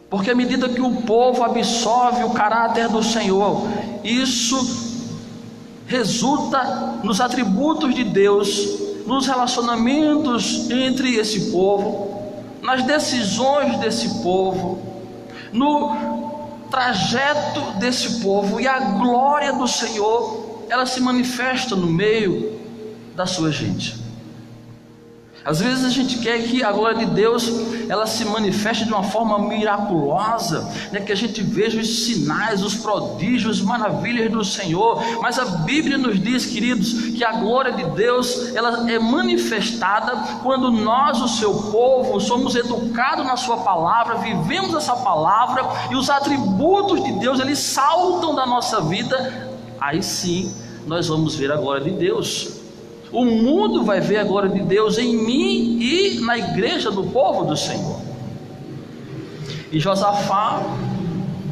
S4: Porque à medida que o povo absorve o caráter do Senhor, isso resulta nos atributos de Deus, nos relacionamentos entre esse povo, nas decisões desse povo, no trajeto desse povo, e a glória do Senhor, ela se manifesta no meio da sua gente. Às vezes a gente quer que a glória de Deus ela se manifeste de uma forma miraculosa, né? Que a gente veja os sinais, os prodígios, as maravilhas do Senhor. Mas a Bíblia nos diz, queridos, que a glória de Deus ela é manifestada quando nós, o seu povo, somos educados na sua palavra, vivemos essa palavra e os atributos de Deus eles saltam da nossa vida. Aí sim nós vamos ver a glória de Deus. O mundo vai ver a glória de Deus em mim e na igreja do povo do Senhor. E Josafá,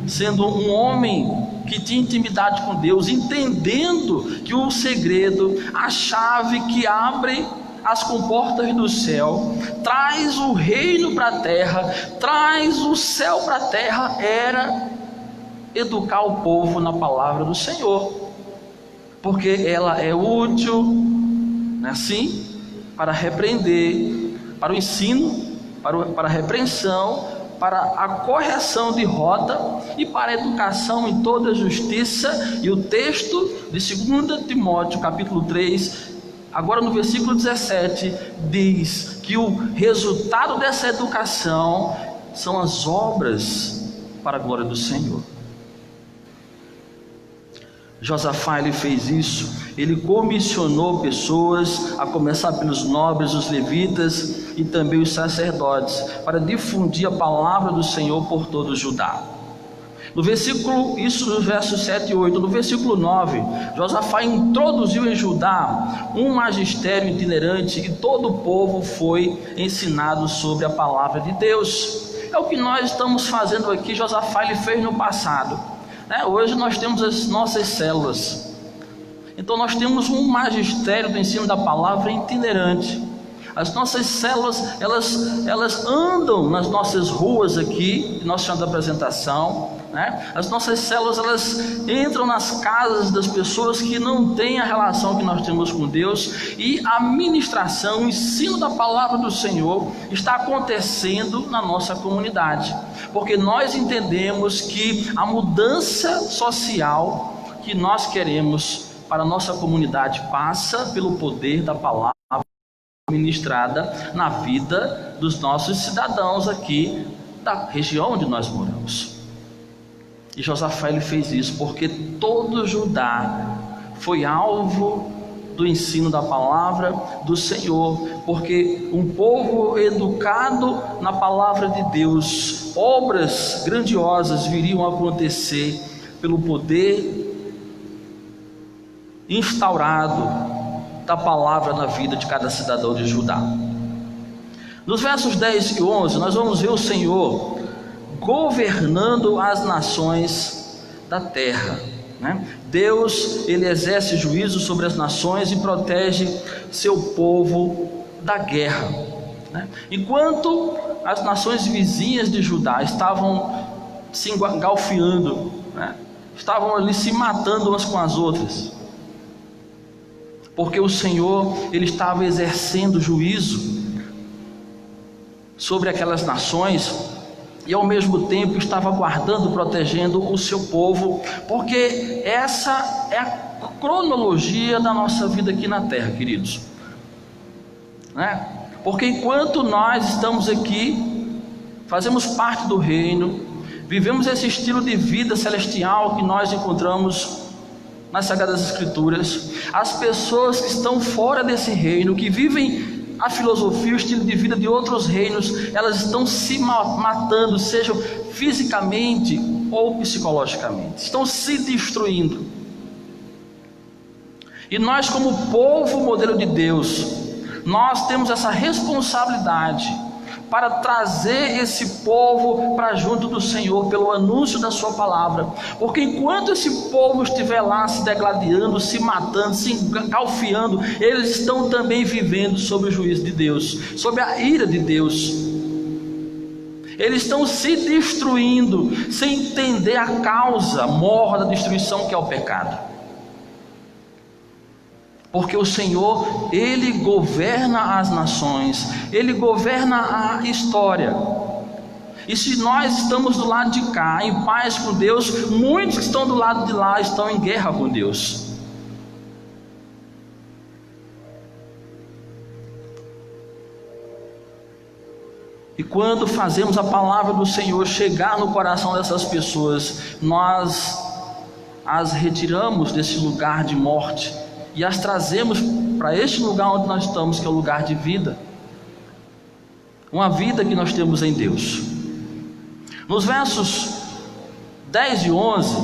S4: sendo um homem que tinha intimidade com Deus, entendendo que o segredo, a chave que abre as comportas do céu, traz o reino para a terra, traz o céu para a terra, era educar o povo na palavra do Senhor, porque ela é útil, assim, para repreender, para o ensino, para a repreensão, para a correção de rota e para a educação em toda a justiça. E o texto de 2 Timóteo capítulo 3, agora no versículo 17, diz que o resultado dessa educação são as obras para a glória do Senhor. Josafá ele fez isso, ele comissionou pessoas, a começar pelos nobres, os levitas e também os sacerdotes, para difundir a palavra do Senhor por todo o Judá. No versículo, isso no versos 7 e 8, no versículo 9, Josafá introduziu em Judá um magistério itinerante e todo o povo foi ensinado sobre a palavra de Deus. É o que nós estamos fazendo aqui. Josafá ele fez no passado. Hoje nós temos as nossas células, então nós temos um magistério do ensino da palavra itinerante. As nossas células, elas andam nas nossas ruas aqui, nós chamamos de apresentação, né? As nossas células, elas entram nas casas das pessoas que não têm a relação que nós temos com Deus, e a ministração, o ensino da palavra do Senhor está acontecendo na nossa comunidade, porque nós entendemos que a mudança social que nós queremos para a nossa comunidade passa pelo poder da palavra ministrada na vida dos nossos cidadãos aqui da região onde nós moramos. E Josafá ele fez isso porque todo Judá foi alvo do ensino da palavra do Senhor, porque um povo educado na palavra de Deus, obras grandiosas viriam a acontecer pelo poder instaurado da palavra na vida de cada cidadão de Judá. Nos versos 10 e 11 nós vamos ver o Senhor governando as nações da terra, né? Deus ele exerce juízo sobre as nações e protege seu povo da guerra, né? Enquanto as nações vizinhas de Judá estavam se engalfiando, né? Estavam ali se matando umas com as outras, porque o Senhor ele estava exercendo juízo sobre aquelas nações e ao mesmo tempo estava guardando, protegendo o seu povo, porque essa é a cronologia da nossa vida aqui na terra, queridos, né? Porque enquanto nós estamos aqui, fazemos parte do reino, vivemos esse estilo de vida celestial que nós encontramos nas Sagradas Escrituras, as pessoas que estão fora desse reino, que vivem a filosofia, o estilo de vida de outros reinos, elas estão se matando, sejam fisicamente ou psicologicamente, estão se destruindo. E nós, como povo modelo de Deus, nós temos essa responsabilidade para trazer esse povo para junto do Senhor pelo anúncio da sua palavra, porque enquanto esse povo estiver lá se degladiando, se matando, se engalfiando, eles estão também vivendo sob o juízo de Deus, sob a ira de Deus. Eles estão se destruindo sem entender a causa maior da destruição, que é o pecado. Porque o Senhor, Ele governa as nações, Ele governa a história. E se nós estamos do lado de cá, em paz com Deus, muitos que estão do lado de lá estão em guerra com Deus. E quando fazemos a palavra do Senhor chegar no coração dessas pessoas, nós as retiramos desse lugar de morte e as trazemos para este lugar onde nós estamos, que é o lugar de vida, uma vida que nós temos em Deus. Nos versos 10 e 11,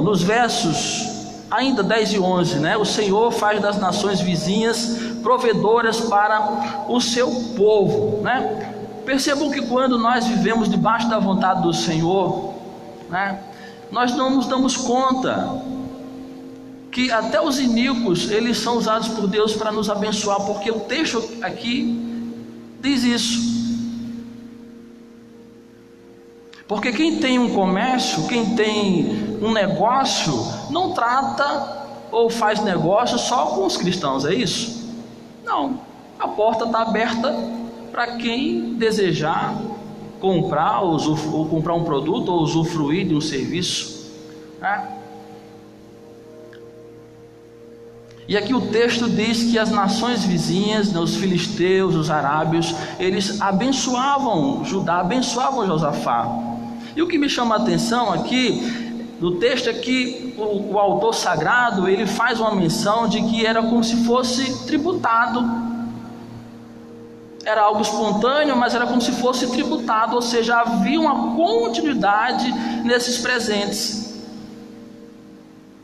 S4: nos versos ainda 10 e 11, o Senhor faz das nações vizinhas provedoras para o seu povo, Percebam que quando nós vivemos debaixo da vontade do Senhor, nós não nos damos conta que até os iníquos, eles são usados por Deus para nos abençoar, porque o texto aqui diz isso. Porque quem tem um comércio, quem tem um negócio, não trata ou faz negócio só com os cristãos, é isso? Não, a porta está aberta para quem desejar comprar ou comprar um produto ou usufruir de um serviço, E aqui o texto diz que as nações vizinhas, os filisteus, os arábios, eles abençoavam Judá, abençoavam Josafá. E o que me chama a atenção aqui, no texto, é que o autor sagrado, ele faz uma menção de que era como se fosse tributado. Era algo espontâneo, mas era como se fosse tributado, ou seja, havia uma continuidade nesses presentes.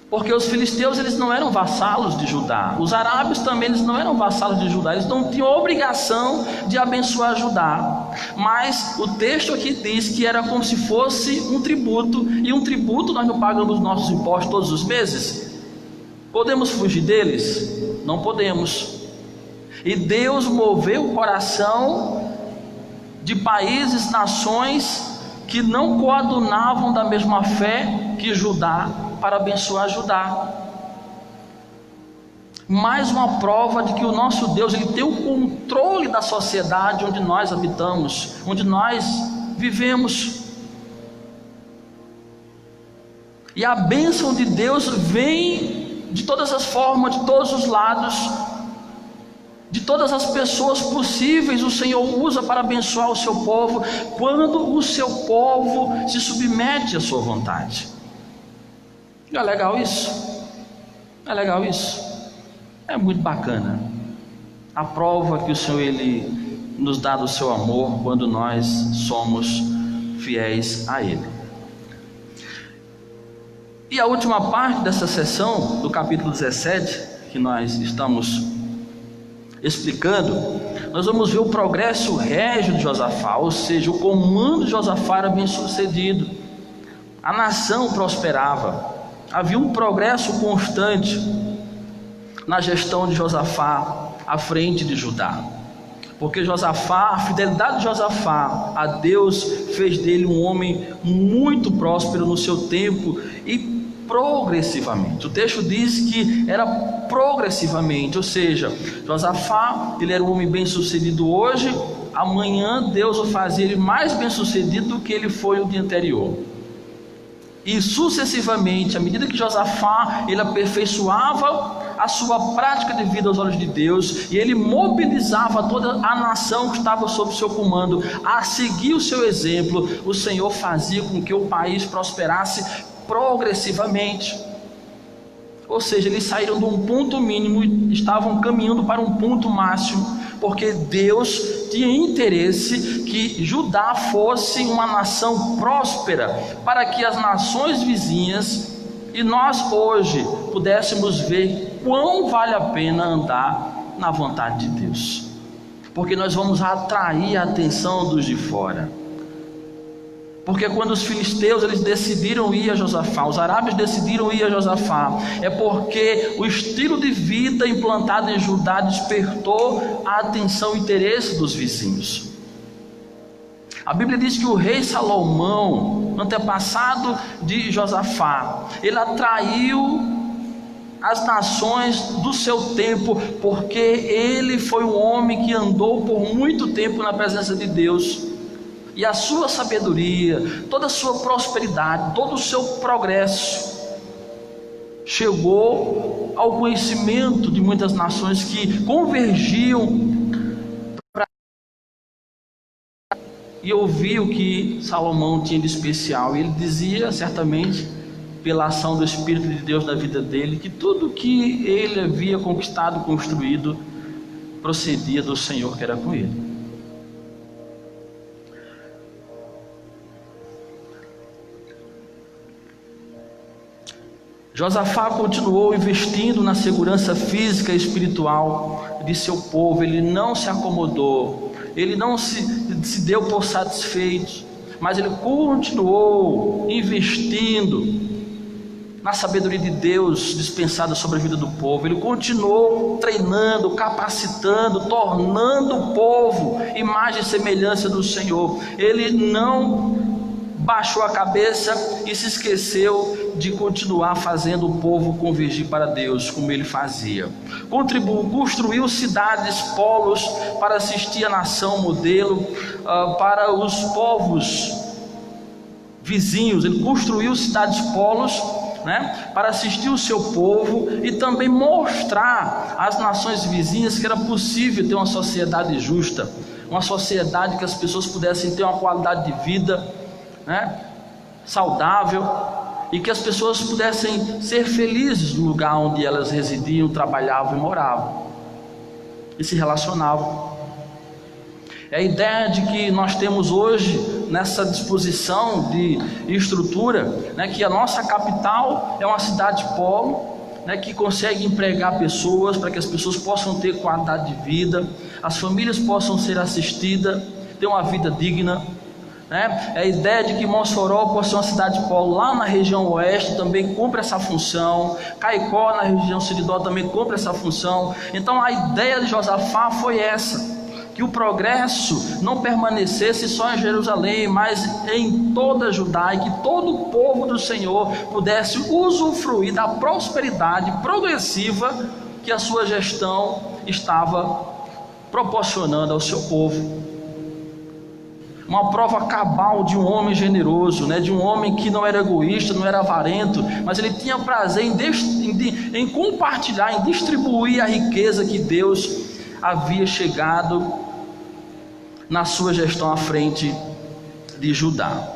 S4: Porque os filisteus, eles não eram vassalos de Judá, os arábios também, eles não eram vassalos de Judá, eles não tinham obrigação de abençoar Judá, mas o texto aqui diz que era como se fosse um tributo, e um tributo nós não pagamos nossos impostos todos os meses? Podemos fugir deles? Não podemos. E Deus moveu o coração de países, nações que não coadunavam da mesma fé que Judá, para abençoar Judá. Mais uma prova de que o nosso Deus, ele tem o controle da sociedade onde nós habitamos, onde nós vivemos. E a bênção de Deus vem de todas as formas, de todos os lados, de todas as pessoas possíveis. O Senhor usa para abençoar o seu povo, quando o seu povo se submete à sua vontade. Não é legal isso? Não é legal isso? É muito bacana. A prova que o Senhor, Ele nos dá do seu amor quando nós somos fiéis a Ele. E a última parte dessa sessão, do capítulo 17, que nós estamos explicando, nós vamos ver o progresso régio de Josafá, ou seja, o comando de Josafá era bem sucedido, a nação prosperava. Havia um progresso constante na gestão de Josafá à frente de Judá, porque Josafá, a fidelidade de Josafá a Deus fez dele um homem muito próspero no seu tempo e progressivamente. O texto diz que era progressivamente, ou seja, Josafá, ele era um homem bem sucedido hoje, amanhã Deus o fazia ele mais bem sucedido do que ele foi o dia anterior. E sucessivamente, à medida que Josafá, ele aperfeiçoava a sua prática de vida aos olhos de Deus, e ele mobilizava toda a nação que estava sob seu comando a seguir o seu exemplo, o Senhor fazia com que o país prosperasse progressivamente. Ou seja, eles saíram de um ponto mínimo e estavam caminhando para um ponto máximo, porque Deus tinha interesse que Judá fosse uma nação próspera, para que as nações vizinhas e nós hoje pudéssemos ver quão vale a pena andar na vontade de Deus, porque nós vamos atrair a atenção dos de fora. Porque quando os filisteus eles decidiram ir a Josafá, os arábios decidiram ir a Josafá, é porque o estilo de vida implantado em Judá despertou a atenção e interesse dos vizinhos. A Bíblia diz que o rei Salomão, antepassado de Josafá, ele atraiu as nações do seu tempo, porque ele foi um homem que andou por muito tempo na presença de Deus. E a sua sabedoria, toda a sua prosperidade, todo o seu progresso chegou ao conhecimento de muitas nações que convergiam e ouviam o que Salomão tinha de especial. E ele dizia, certamente, pela ação do Espírito de Deus na vida dele, que tudo que ele havia conquistado, construído, procedia do Senhor que era com ele. Josafá continuou investindo na segurança física e espiritual de seu povo. Ele não se acomodou, ele não se deu por satisfeito, mas ele continuou investindo na sabedoria de Deus dispensada sobre a vida do povo. Ele continuou treinando, capacitando, tornando o povo imagem e semelhança do Senhor. Ele não baixou a cabeça e se esqueceu de continuar fazendo o povo convergir para Deus, como ele fazia. Construiu cidades, polos, para assistir a nação modelo, para os povos vizinhos. Ele construiu cidades, polos, para assistir o seu povo e também mostrar às nações vizinhas que era possível ter uma sociedade justa, uma sociedade que as pessoas pudessem ter uma qualidade de vida saudável, e que as pessoas pudessem ser felizes no lugar onde elas residiam, trabalhavam e moravam e se relacionavam. É a ideia de que nós temos hoje nessa disposição de estrutura, que a nossa capital é uma cidade polo, que consegue empregar pessoas para que as pessoas possam ter qualidade de vida, as famílias possam ser assistidas, ter uma vida digna. É a ideia de que Mossoró, por ser uma cidade polo lá na região oeste, também cumpre essa função. Caicó, na região Seridó, também cumpre essa função. Então a ideia de Josafá foi essa, que o progresso não permanecesse só em Jerusalém, mas em toda Judá, e que todo o povo do Senhor pudesse usufruir da prosperidade progressiva que a sua gestão estava proporcionando ao seu povo. Uma prova cabal de um homem generoso, de um homem que não era egoísta, não era avarento, mas ele tinha prazer em compartilhar, em distribuir a riqueza que Deus havia chegado na sua gestão à frente de Judá.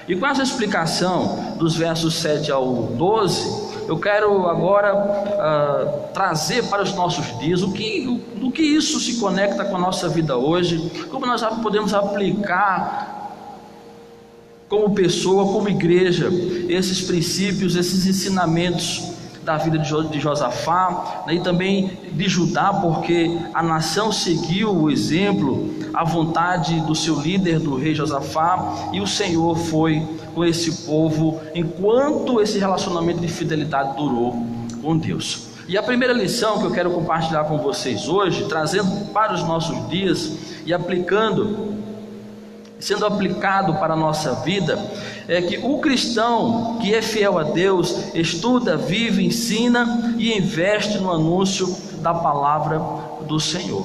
S4: E com essa explicação dos versos 7 ao 12, eu quero agora trazer para os nossos dias do que isso se conecta com a nossa vida hoje, como nós podemos aplicar como pessoa, como igreja, esses princípios, esses ensinamentos da vida de Josafá, e também de Judá, porque a nação seguiu o exemplo, a vontade do seu líder, do rei Josafá, e o Senhor foi com esse povo enquanto esse relacionamento de fidelidade durou com Deus. E a primeira lição que eu quero compartilhar com vocês hoje, trazendo para os nossos dias e sendo aplicado para a nossa vida, é que o cristão que é fiel a Deus estuda, vive, ensina e investe no anúncio da palavra do Senhor.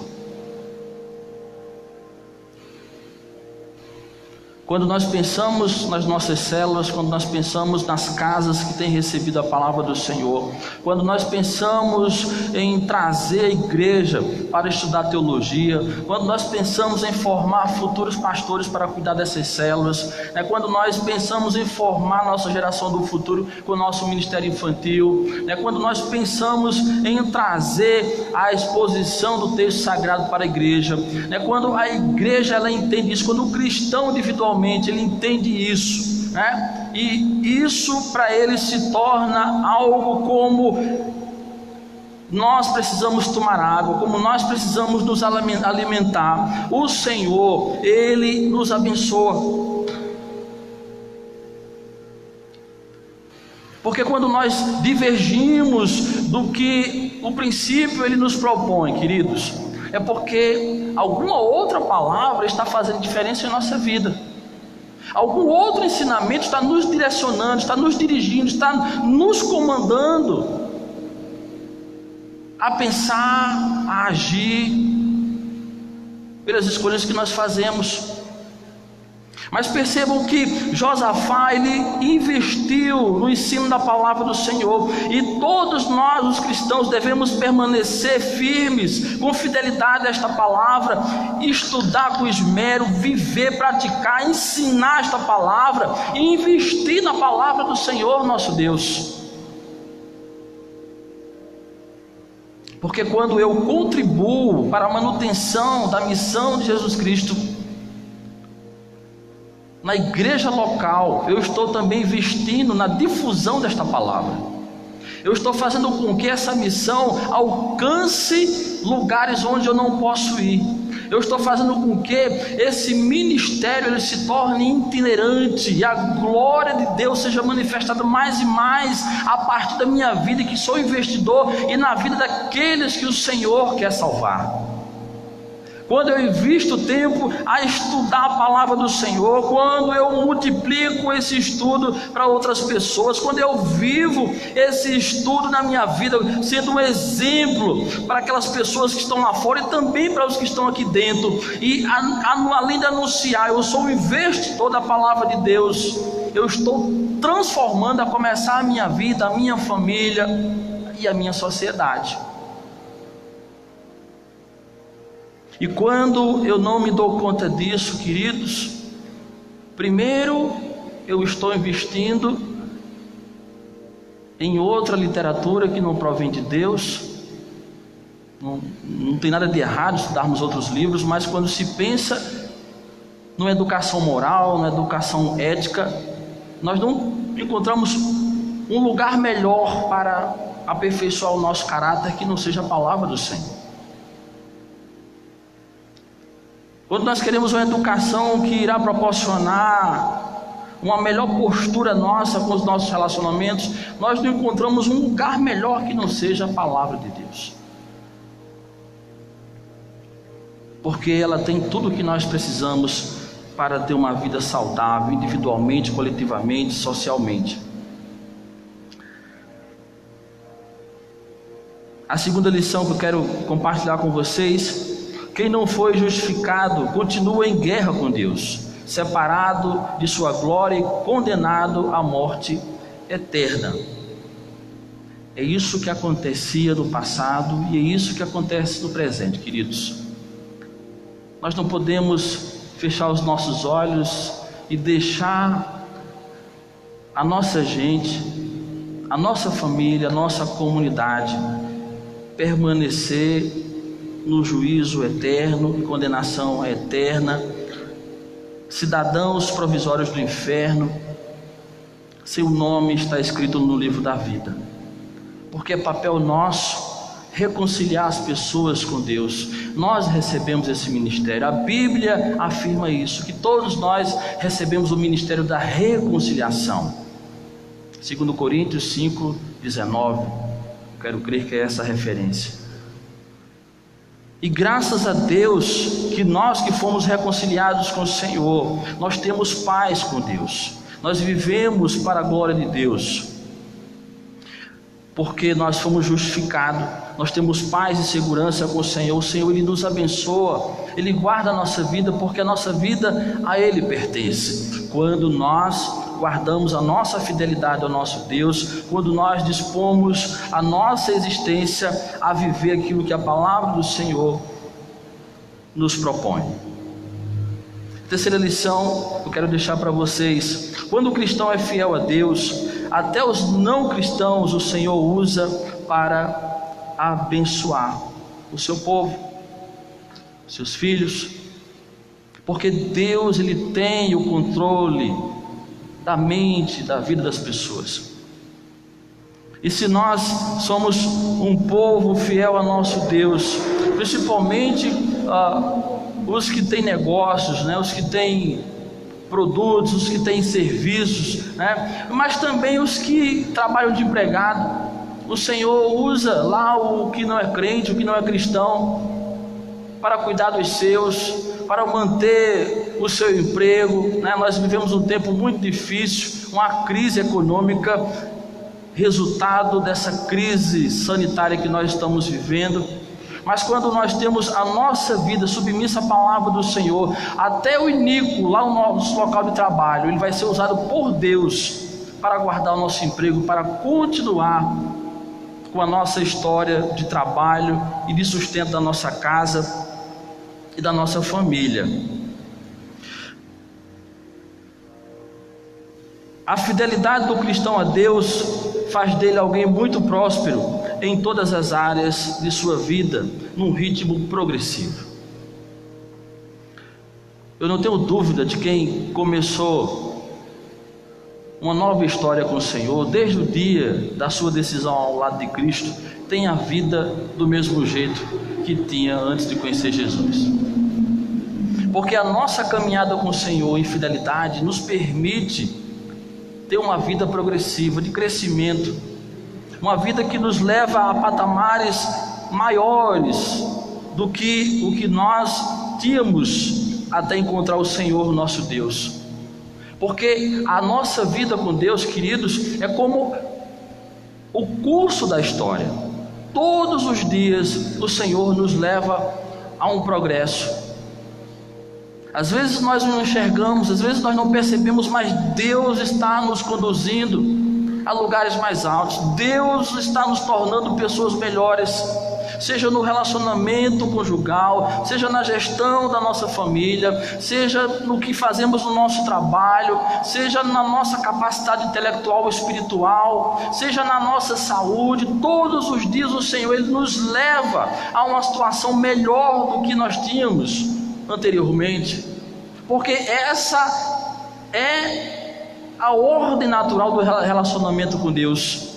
S4: Quando nós pensamos nas nossas células, quando nós pensamos nas casas que têm recebido a palavra do Senhor, quando nós pensamos em trazer a igreja para estudar teologia, quando nós pensamos em formar futuros pastores para cuidar dessas células, quando nós pensamos em formar nossa geração do futuro com o nosso ministério infantil, quando nós pensamos em trazer a exposição do texto sagrado para a igreja, quando a igreja ela entende isso, quando o cristão individualmente ele entende isso, e isso para ele se torna algo como nós precisamos tomar água, como nós precisamos nos alimentar. O Senhor, Ele nos abençoa. Porque quando nós divergimos do que o princípio Ele nos propõe, queridos, é porque alguma outra palavra está fazendo diferença em nossa vida. Algum outro ensinamento está nos direcionando, está nos dirigindo, está nos comandando a pensar, a agir pelas escolhas que nós fazemos. Mas percebam que Josafá, ele investiu no ensino da palavra do Senhor, e todos nós, os cristãos, devemos permanecer firmes, com fidelidade a esta palavra, estudar com esmero, viver, praticar, ensinar esta palavra e investir na palavra do Senhor nosso Deus. Porque quando eu contribuo para a manutenção da missão de Jesus Cristo na igreja local, eu estou também investindo na difusão desta palavra. Eu estou fazendo com que essa missão alcance lugares onde eu não posso ir. Eu estou fazendo com que esse ministério ele se torne itinerante e a glória de Deus seja manifestada mais e mais a partir da minha vida, que sou investidor, e na vida daqueles que o Senhor quer salvar. Quando eu invisto tempo a estudar a palavra do Senhor, quando eu multiplico esse estudo para outras pessoas, quando eu vivo esse estudo na minha vida, sendo um exemplo para aquelas pessoas que estão lá fora e também para os que estão aqui dentro, e além de anunciar, eu sou um investidor da palavra de Deus, eu estou transformando a começar a minha vida, a minha família e a minha sociedade. E quando eu não me dou conta disso, queridos, primeiro eu estou investindo em outra literatura que não provém de Deus. Não tem nada de errado estudarmos outros livros, mas quando se pensa numa educação moral, numa educação ética, nós não encontramos um lugar melhor para aperfeiçoar o nosso caráter que não seja a palavra do Senhor. Quando nós queremos uma educação que irá proporcionar uma melhor postura nossa com os nossos relacionamentos, nós não encontramos um lugar melhor que não seja a palavra de Deus. Porque ela tem tudo o que nós precisamos para ter uma vida saudável, individualmente, coletivamente, socialmente. A segunda lição que eu quero compartilhar com vocês: quem não foi justificado continua em guerra com Deus, separado de sua glória e condenado à morte eterna. É isso que acontecia no passado e é isso que acontece no presente, queridos. Nós não podemos fechar os nossos olhos e deixar a nossa gente, a nossa família, a nossa comunidade permanecer no juízo eterno e condenação eterna, cidadãos provisórios do inferno. Seu nome está escrito no livro da vida, porque é papel nosso reconciliar as pessoas com Deus. Nós recebemos esse ministério, a Bíblia afirma isso, que todos nós recebemos o ministério da reconciliação. 2 Coríntios 5:19, quero crer que é essa a referência. E graças a Deus que nós que fomos reconciliados com o Senhor, nós temos paz com Deus, nós vivemos para a glória de Deus. porque nós fomos justificados, nós temos paz e segurança com o Senhor. O Senhor, Ele nos abençoa, Ele guarda a nossa vida, porque a nossa vida a Ele pertence. Quando nós guardamos a nossa fidelidade ao nosso Deus, quando nós dispomos a nossa existência a viver aquilo que a palavra do Senhor nos propõe. Terceira lição eu quero deixar para vocês: quando o cristão é fiel a Deus, até os não cristãos o Senhor usa para abençoar o seu povo, seus filhos, porque Deus, Ele tem o controle da mente, da vida das pessoas. E se nós somos um povo fiel a nosso Deus, principalmente os que têm negócios, né, os que têm produtos, os que têm serviços, né, mas também os que trabalham de empregado, o Senhor usa lá o que não é crente, o que não é cristão, para cuidar dos seus, para manter o seu emprego, né? Nós vivemos um tempo muito difícil, uma crise econômica, resultado dessa crise sanitária que nós estamos vivendo. Mas quando nós temos a nossa vida submissa à palavra do Senhor, até o iníquo lá no nosso local de trabalho, ele vai ser usado por Deus para guardar o nosso emprego, para continuar com a nossa história de trabalho e de sustento da nossa casa e da nossa família. A fidelidade do cristão a Deus faz dele alguém muito próspero em todas as áreas de sua vida, num ritmo progressivo. Eu não tenho dúvida de quem começou uma nova história com o Senhor, desde o dia da sua decisão ao lado de Cristo, tem a vida do mesmo jeito que tinha antes de conhecer Jesus. Porque a nossa caminhada com o Senhor em fidelidade nos permite ter uma vida progressiva, de crescimento, uma vida que nos leva a patamares maiores do que o que nós tínhamos até encontrar o Senhor nosso Deus. Porque a nossa vida com Deus, queridos, é como o curso da história. Todos os dias o Senhor nos leva a um progresso. Às vezes nós não enxergamos, às vezes nós não percebemos, mas Deus está nos conduzindo a lugares mais altos. Deus está nos tornando pessoas melhores, seja no relacionamento conjugal, seja na gestão da nossa família, seja no que fazemos no nosso trabalho, seja na nossa capacidade intelectual ou espiritual, seja na nossa saúde. Todos os dias o Senhor, Ele nos leva a uma situação melhor do que nós tínhamos anteriormente, porque essa é a ordem natural do relacionamento com Deus.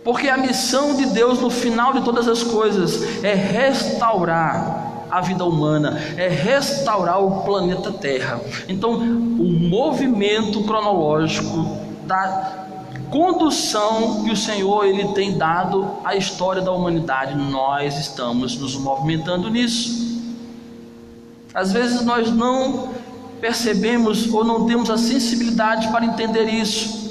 S4: Porque a missão de Deus no final de todas as coisas é restaurar a vida humana, é restaurar o planeta Terra. Então, o movimento cronológico da condução que o Senhor Ele tem dado à história da humanidade, nós estamos nos movimentando nisso. Às vezes nós não percebemos ou não temos a sensibilidade para entender isso,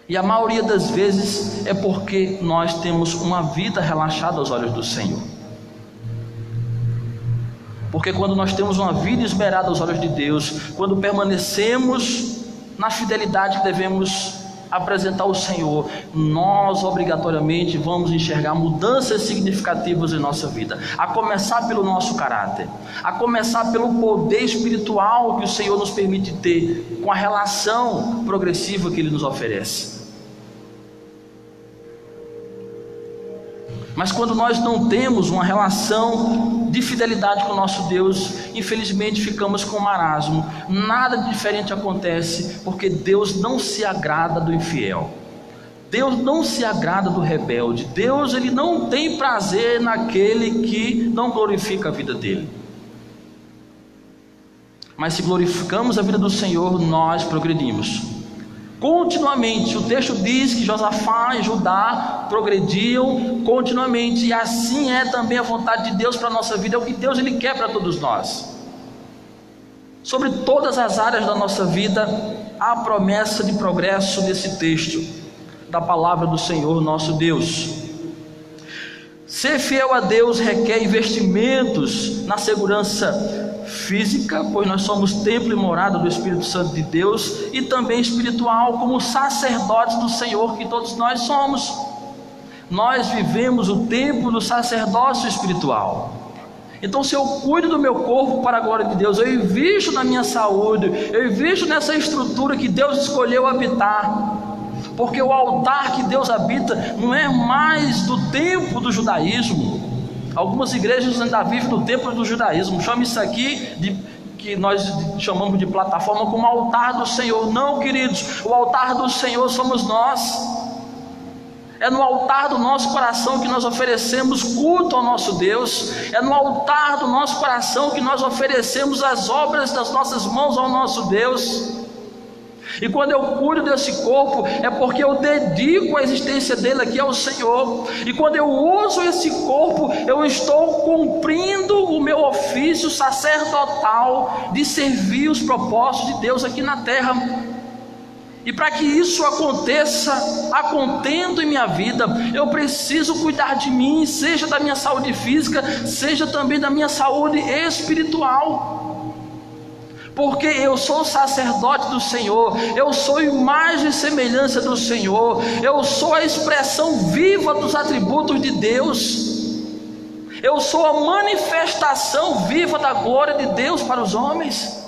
S4: e a maioria das vezes é porque nós temos uma vida relaxada aos olhos do Senhor. Porque quando nós temos uma vida esmerada aos olhos de Deus, quando permanecemos na fidelidade que devemos apresentar ao Senhor, nós obrigatoriamente vamos enxergar mudanças significativas em nossa vida, a começar pelo nosso caráter, a começar pelo poder espiritual que o Senhor nos permite ter, com a relação progressiva que Ele nos oferece. Mas quando nós não temos uma relação de fidelidade com o nosso Deus, infelizmente ficamos com marasmo. Nada de diferente acontece, porque Deus não se agrada do infiel. Deus não se agrada do rebelde. Deus, Ele não tem prazer naquele que não glorifica a vida dele. Mas se glorificamos a vida do Senhor, nós progredimos continuamente. O texto diz que Josafá e Judá progrediam continuamente, e assim é também a vontade de Deus para a nossa vida. É o que Deus quer para todos nós. Sobre todas as áreas da nossa vida, há promessa de progresso nesse texto da palavra do Senhor nosso Deus. Ser fiel a Deus requer investimentos na segurança física, pois nós somos templo e morada do Espírito Santo de Deus, e também espiritual, como sacerdotes do Senhor que todos nós somos. Nós vivemos o tempo do sacerdócio espiritual. Então, se eu cuido do meu corpo para a glória de Deus, eu invisto na minha saúde, eu invisto nessa estrutura que Deus escolheu habitar, porque o altar que Deus habita não é mais do tempo do judaísmo. Algumas igrejas ainda vivem no tempo do judaísmo, chama isso aqui que nós chamamos de plataforma, como altar do Senhor. Não, queridos, o altar do Senhor somos nós. É no altar do nosso coração que nós oferecemos culto ao nosso Deus. É no altar do nosso coração que nós oferecemos as obras das nossas mãos ao nosso Deus. E quando eu cuido desse corpo, é porque eu dedico a existência dele aqui ao Senhor. E quando eu uso esse corpo, eu estou cumprindo o meu ofício sacerdotal de servir os propósitos de Deus aqui na terra. E para que isso aconteça a contento em minha vida, eu preciso cuidar de mim, seja da minha saúde física, seja também da minha saúde espiritual. Porque eu sou sacerdote do Senhor, eu sou imagem e semelhança do Senhor, eu sou a expressão viva dos atributos de Deus, eu sou a manifestação viva da glória de Deus para os homens.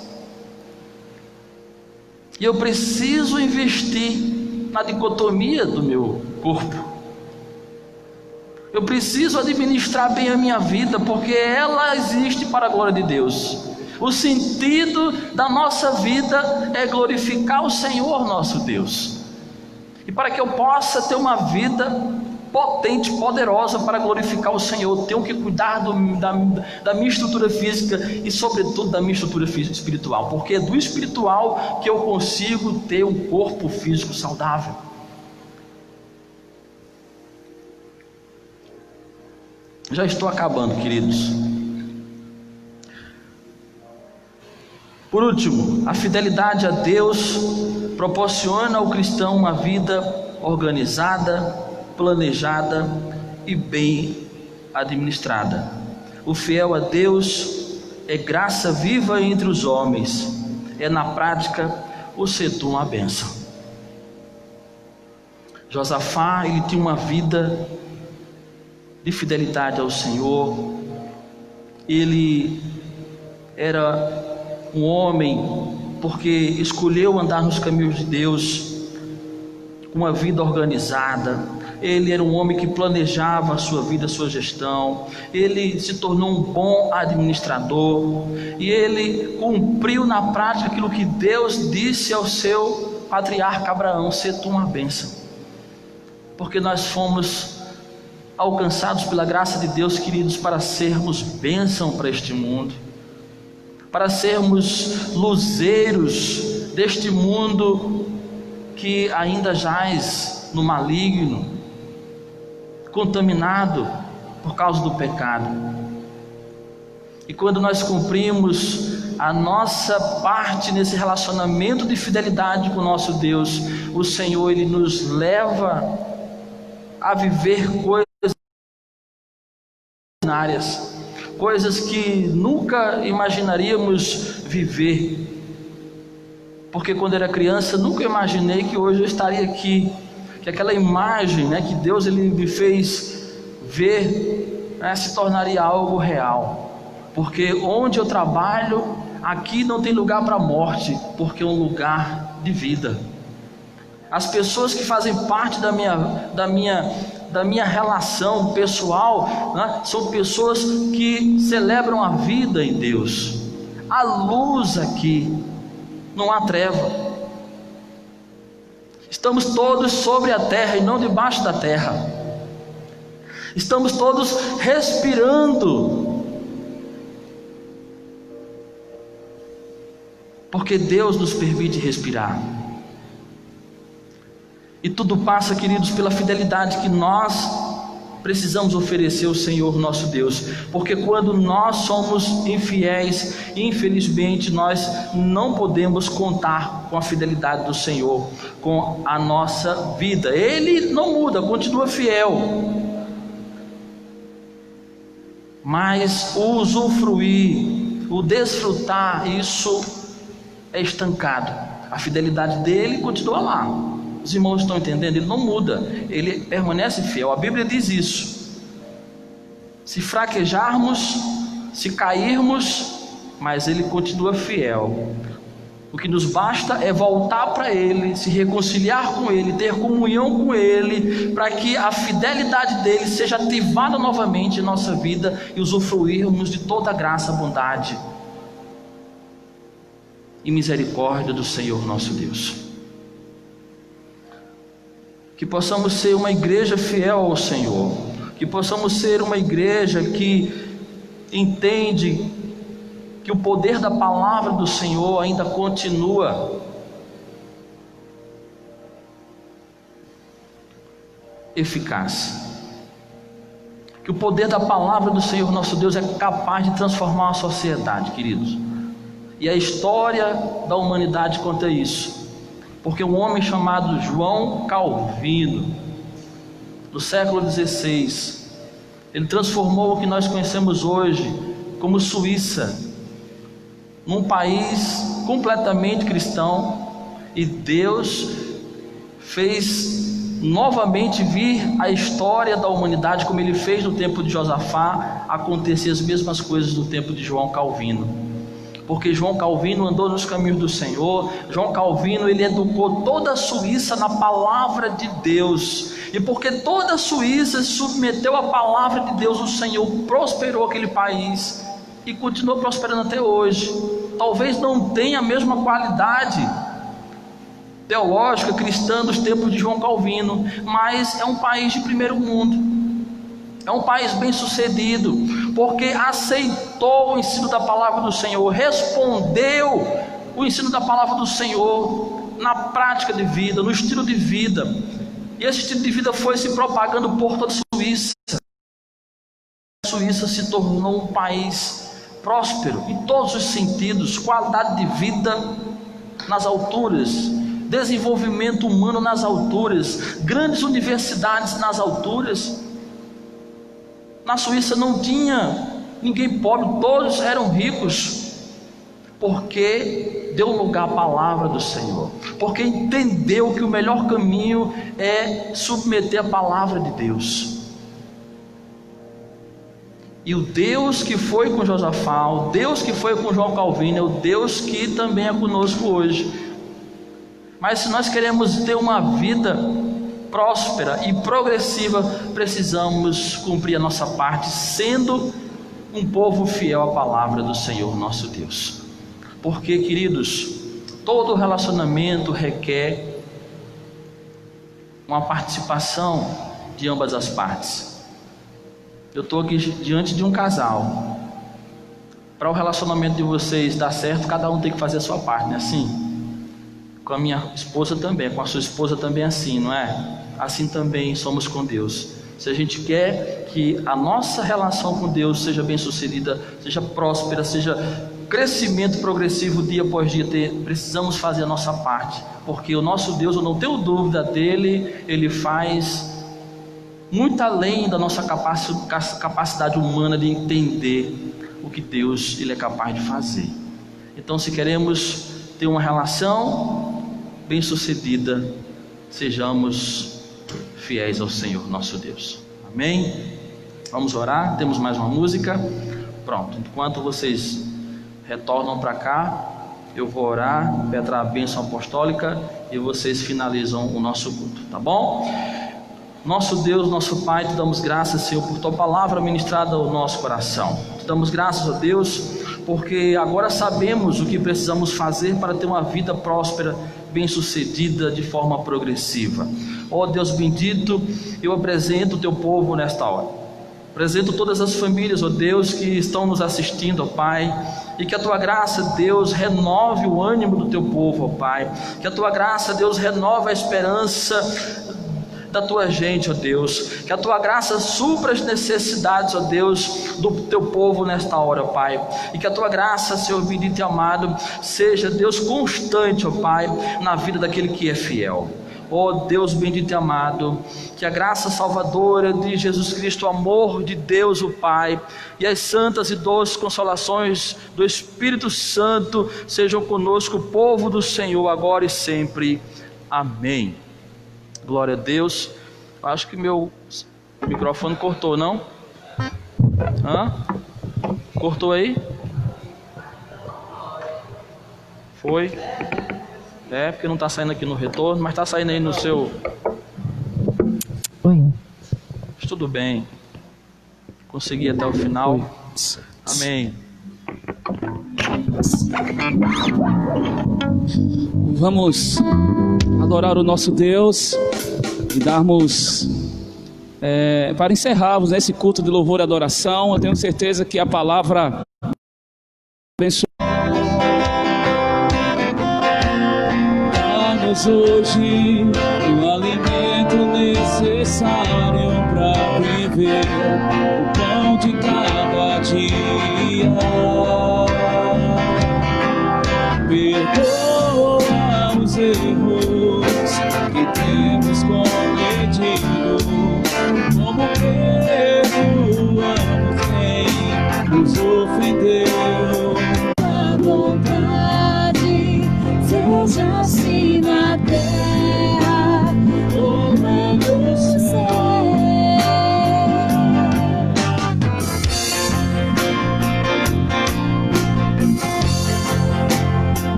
S4: E eu preciso investir na dicotomia do meu corpo. Eu preciso administrar bem a minha vida, porque ela existe para a glória de Deus. O sentido da nossa vida é glorificar o Senhor nosso Deus. E para que eu possa ter uma vida potente, poderosa para glorificar o Senhor, tenho que cuidar da minha estrutura física e sobretudo da minha estrutura espiritual, porque é do espiritual que eu consigo ter um corpo físico saudável. Já estou acabando, queridos. Por último, a fidelidade a Deus proporciona ao cristão uma vida organizada, planejada e bem administrada. O fiel a Deus é graça viva entre os homens, é na prática o setor uma bênção. Josafá, ele tinha uma vida de fidelidade ao Senhor. Ele era um homem porque escolheu andar nos caminhos de Deus, com uma vida organizada. Ele era um homem que planejava a sua vida, a sua gestão. Ele se tornou um bom administrador e ele cumpriu na prática aquilo que Deus disse ao seu patriarca Abraão: ser tu uma bênção. Porque nós fomos alcançados pela graça de Deus, queridos, para sermos bênção para este mundo, para sermos luzeiros deste mundo que ainda jaz no maligno, contaminado por causa do pecado. E quando nós cumprimos a nossa parte nesse relacionamento de fidelidade com o nosso Deus, o Senhor, ele nos leva a viver coisas extraordinárias, coisas que nunca imaginaríamos viver. Porque quando era criança, nunca imaginei que hoje eu estaria aqui, que aquela imagem, que Deus ele me fez ver, se tornaria algo real. Porque onde eu trabalho, aqui não tem lugar para a morte, porque é um lugar de vida. As pessoas que fazem parte da minha relação pessoal, são pessoas que celebram a vida em Deus. A luz aqui, não há treva. Estamos todos sobre a terra e não debaixo da terra. Estamos todos respirando, porque Deus nos permite respirar. E tudo passa, queridos, pela fidelidade que nós precisamos oferecer ao Senhor nosso Deus, porque quando nós somos infiéis, infelizmente nós não podemos contar com a fidelidade do Senhor, com a nossa vida. Ele não muda, continua fiel, mas o usufruir, o desfrutar, isso é estancado. A fidelidade dele continua lá. Os irmãos estão entendendo? Ele não muda, ele permanece fiel. A Bíblia diz isso. Se fraquejarmos, se cairmos, mas ele continua fiel. O que nos basta é voltar para ele, se reconciliar com ele, ter comunhão com ele, para que a fidelidade dele seja ativada novamente em nossa vida e usufruirmos de toda a graça, bondade e misericórdia do Senhor nosso Deus. Que possamos ser uma igreja fiel ao Senhor, que possamos ser uma igreja que entende que o poder da palavra do Senhor ainda continua eficaz, que o poder da palavra do Senhor nosso Deus é capaz de transformar a sociedade, queridos, e a história da humanidade conta isso. Porque um homem chamado João Calvino, do século XVI, ele transformou o que nós conhecemos hoje como Suíça, num país completamente cristão, e Deus fez novamente vir a história da humanidade, como ele fez no tempo de Josafá, acontecer as mesmas coisas no tempo de João Calvino. Porque João Calvino andou nos caminhos do Senhor. João Calvino, ele educou toda a Suíça na palavra de Deus, e porque toda a Suíça se submeteu à palavra de Deus, o Senhor prosperou aquele país e continua prosperando até hoje. Talvez não tenha a mesma qualidade teológica cristã dos tempos de João Calvino, mas é um país de primeiro mundo. É um país bem sucedido, porque aceitou o ensino da palavra do Senhor, respondeu o ensino da palavra do Senhor na prática de vida, no estilo de vida. E esse estilo de vida foi se propagando por toda a Suíça. A Suíça se tornou um país próspero em todos os sentidos, qualidade de vida nas alturas, desenvolvimento humano nas alturas, grandes universidades nas alturas. Na Suíça não tinha ninguém pobre, todos eram ricos, porque deu lugar à palavra do Senhor, porque entendeu que o melhor caminho é submeter a palavra de Deus. E o Deus que foi com Josafá, o Deus que foi com João Calvino, é o Deus que também é conosco hoje. Mas se nós queremos ter uma vida próspera e progressiva, precisamos cumprir a nossa parte, sendo um povo fiel à palavra do Senhor nosso Deus. Porque, queridos, todo relacionamento requer uma participação de ambas as partes. Eu estou aqui diante de um casal. Para o relacionamento de vocês dar certo, cada um tem que fazer a sua parte, não é assim? Com a minha esposa também, com a sua esposa também é assim, não é? Assim também somos com Deus. Se a gente quer que a nossa relação com Deus seja bem sucedida, seja próspera, seja crescimento progressivo dia após dia, precisamos fazer a nossa parte, porque o nosso Deus, eu não tenho dúvida dele, ele faz muito além da nossa capacidade humana de entender o que Deus ele é capaz de fazer. Então, se queremos ter uma relação bem sucedida, sejamos fiéis ao Senhor nosso Deus. Amém? Vamos orar, temos mais uma música. Pronto, enquanto vocês retornam para cá, eu vou orar, pedir a bênção apostólica e vocês finalizam o nosso culto, tá bom? Nosso Deus, nosso Pai, te damos graças, Senhor, por tua palavra ministrada ao nosso coração. Te damos graças, ó Deus, porque agora sabemos o que precisamos fazer para ter uma vida próspera, bem-sucedida, de forma progressiva. Ó Deus bendito, eu apresento o teu povo nesta hora. Apresento todas as famílias, ó Deus, que estão nos assistindo, ó Pai, e que a tua graça, Deus, renove o ânimo do teu povo, ó Pai. Que a tua graça, Deus, renove a esperança da tua gente, ó Deus. Que a tua graça supra as necessidades, ó Deus, do teu povo nesta hora, ó Pai. E que a tua graça, Senhor bendito e amado, seja, Deus, constante, ó Pai, na vida daquele que é fiel. Ó Deus bendito e amado, que a graça salvadora de Jesus Cristo, o amor de Deus o Pai e as santas e doces consolações do Espírito Santo sejam conosco, povo do Senhor, agora e sempre. Amém. Glória a Deus. Acho que meu microfone cortou, não? Cortou aí? Foi? Porque não está saindo aqui no retorno, mas está saindo aí no seu...
S2: Oi.
S4: Mas tudo bem. Consegui até o final. Amém.
S3: Vamos adorar o nosso Deus e darmos... para encerrarmos esse culto de louvor e adoração, eu tenho certeza que a palavra abençoa hoje o alimento necessário para viver, o pão de cada dia. Perdoa os erros que temos cometido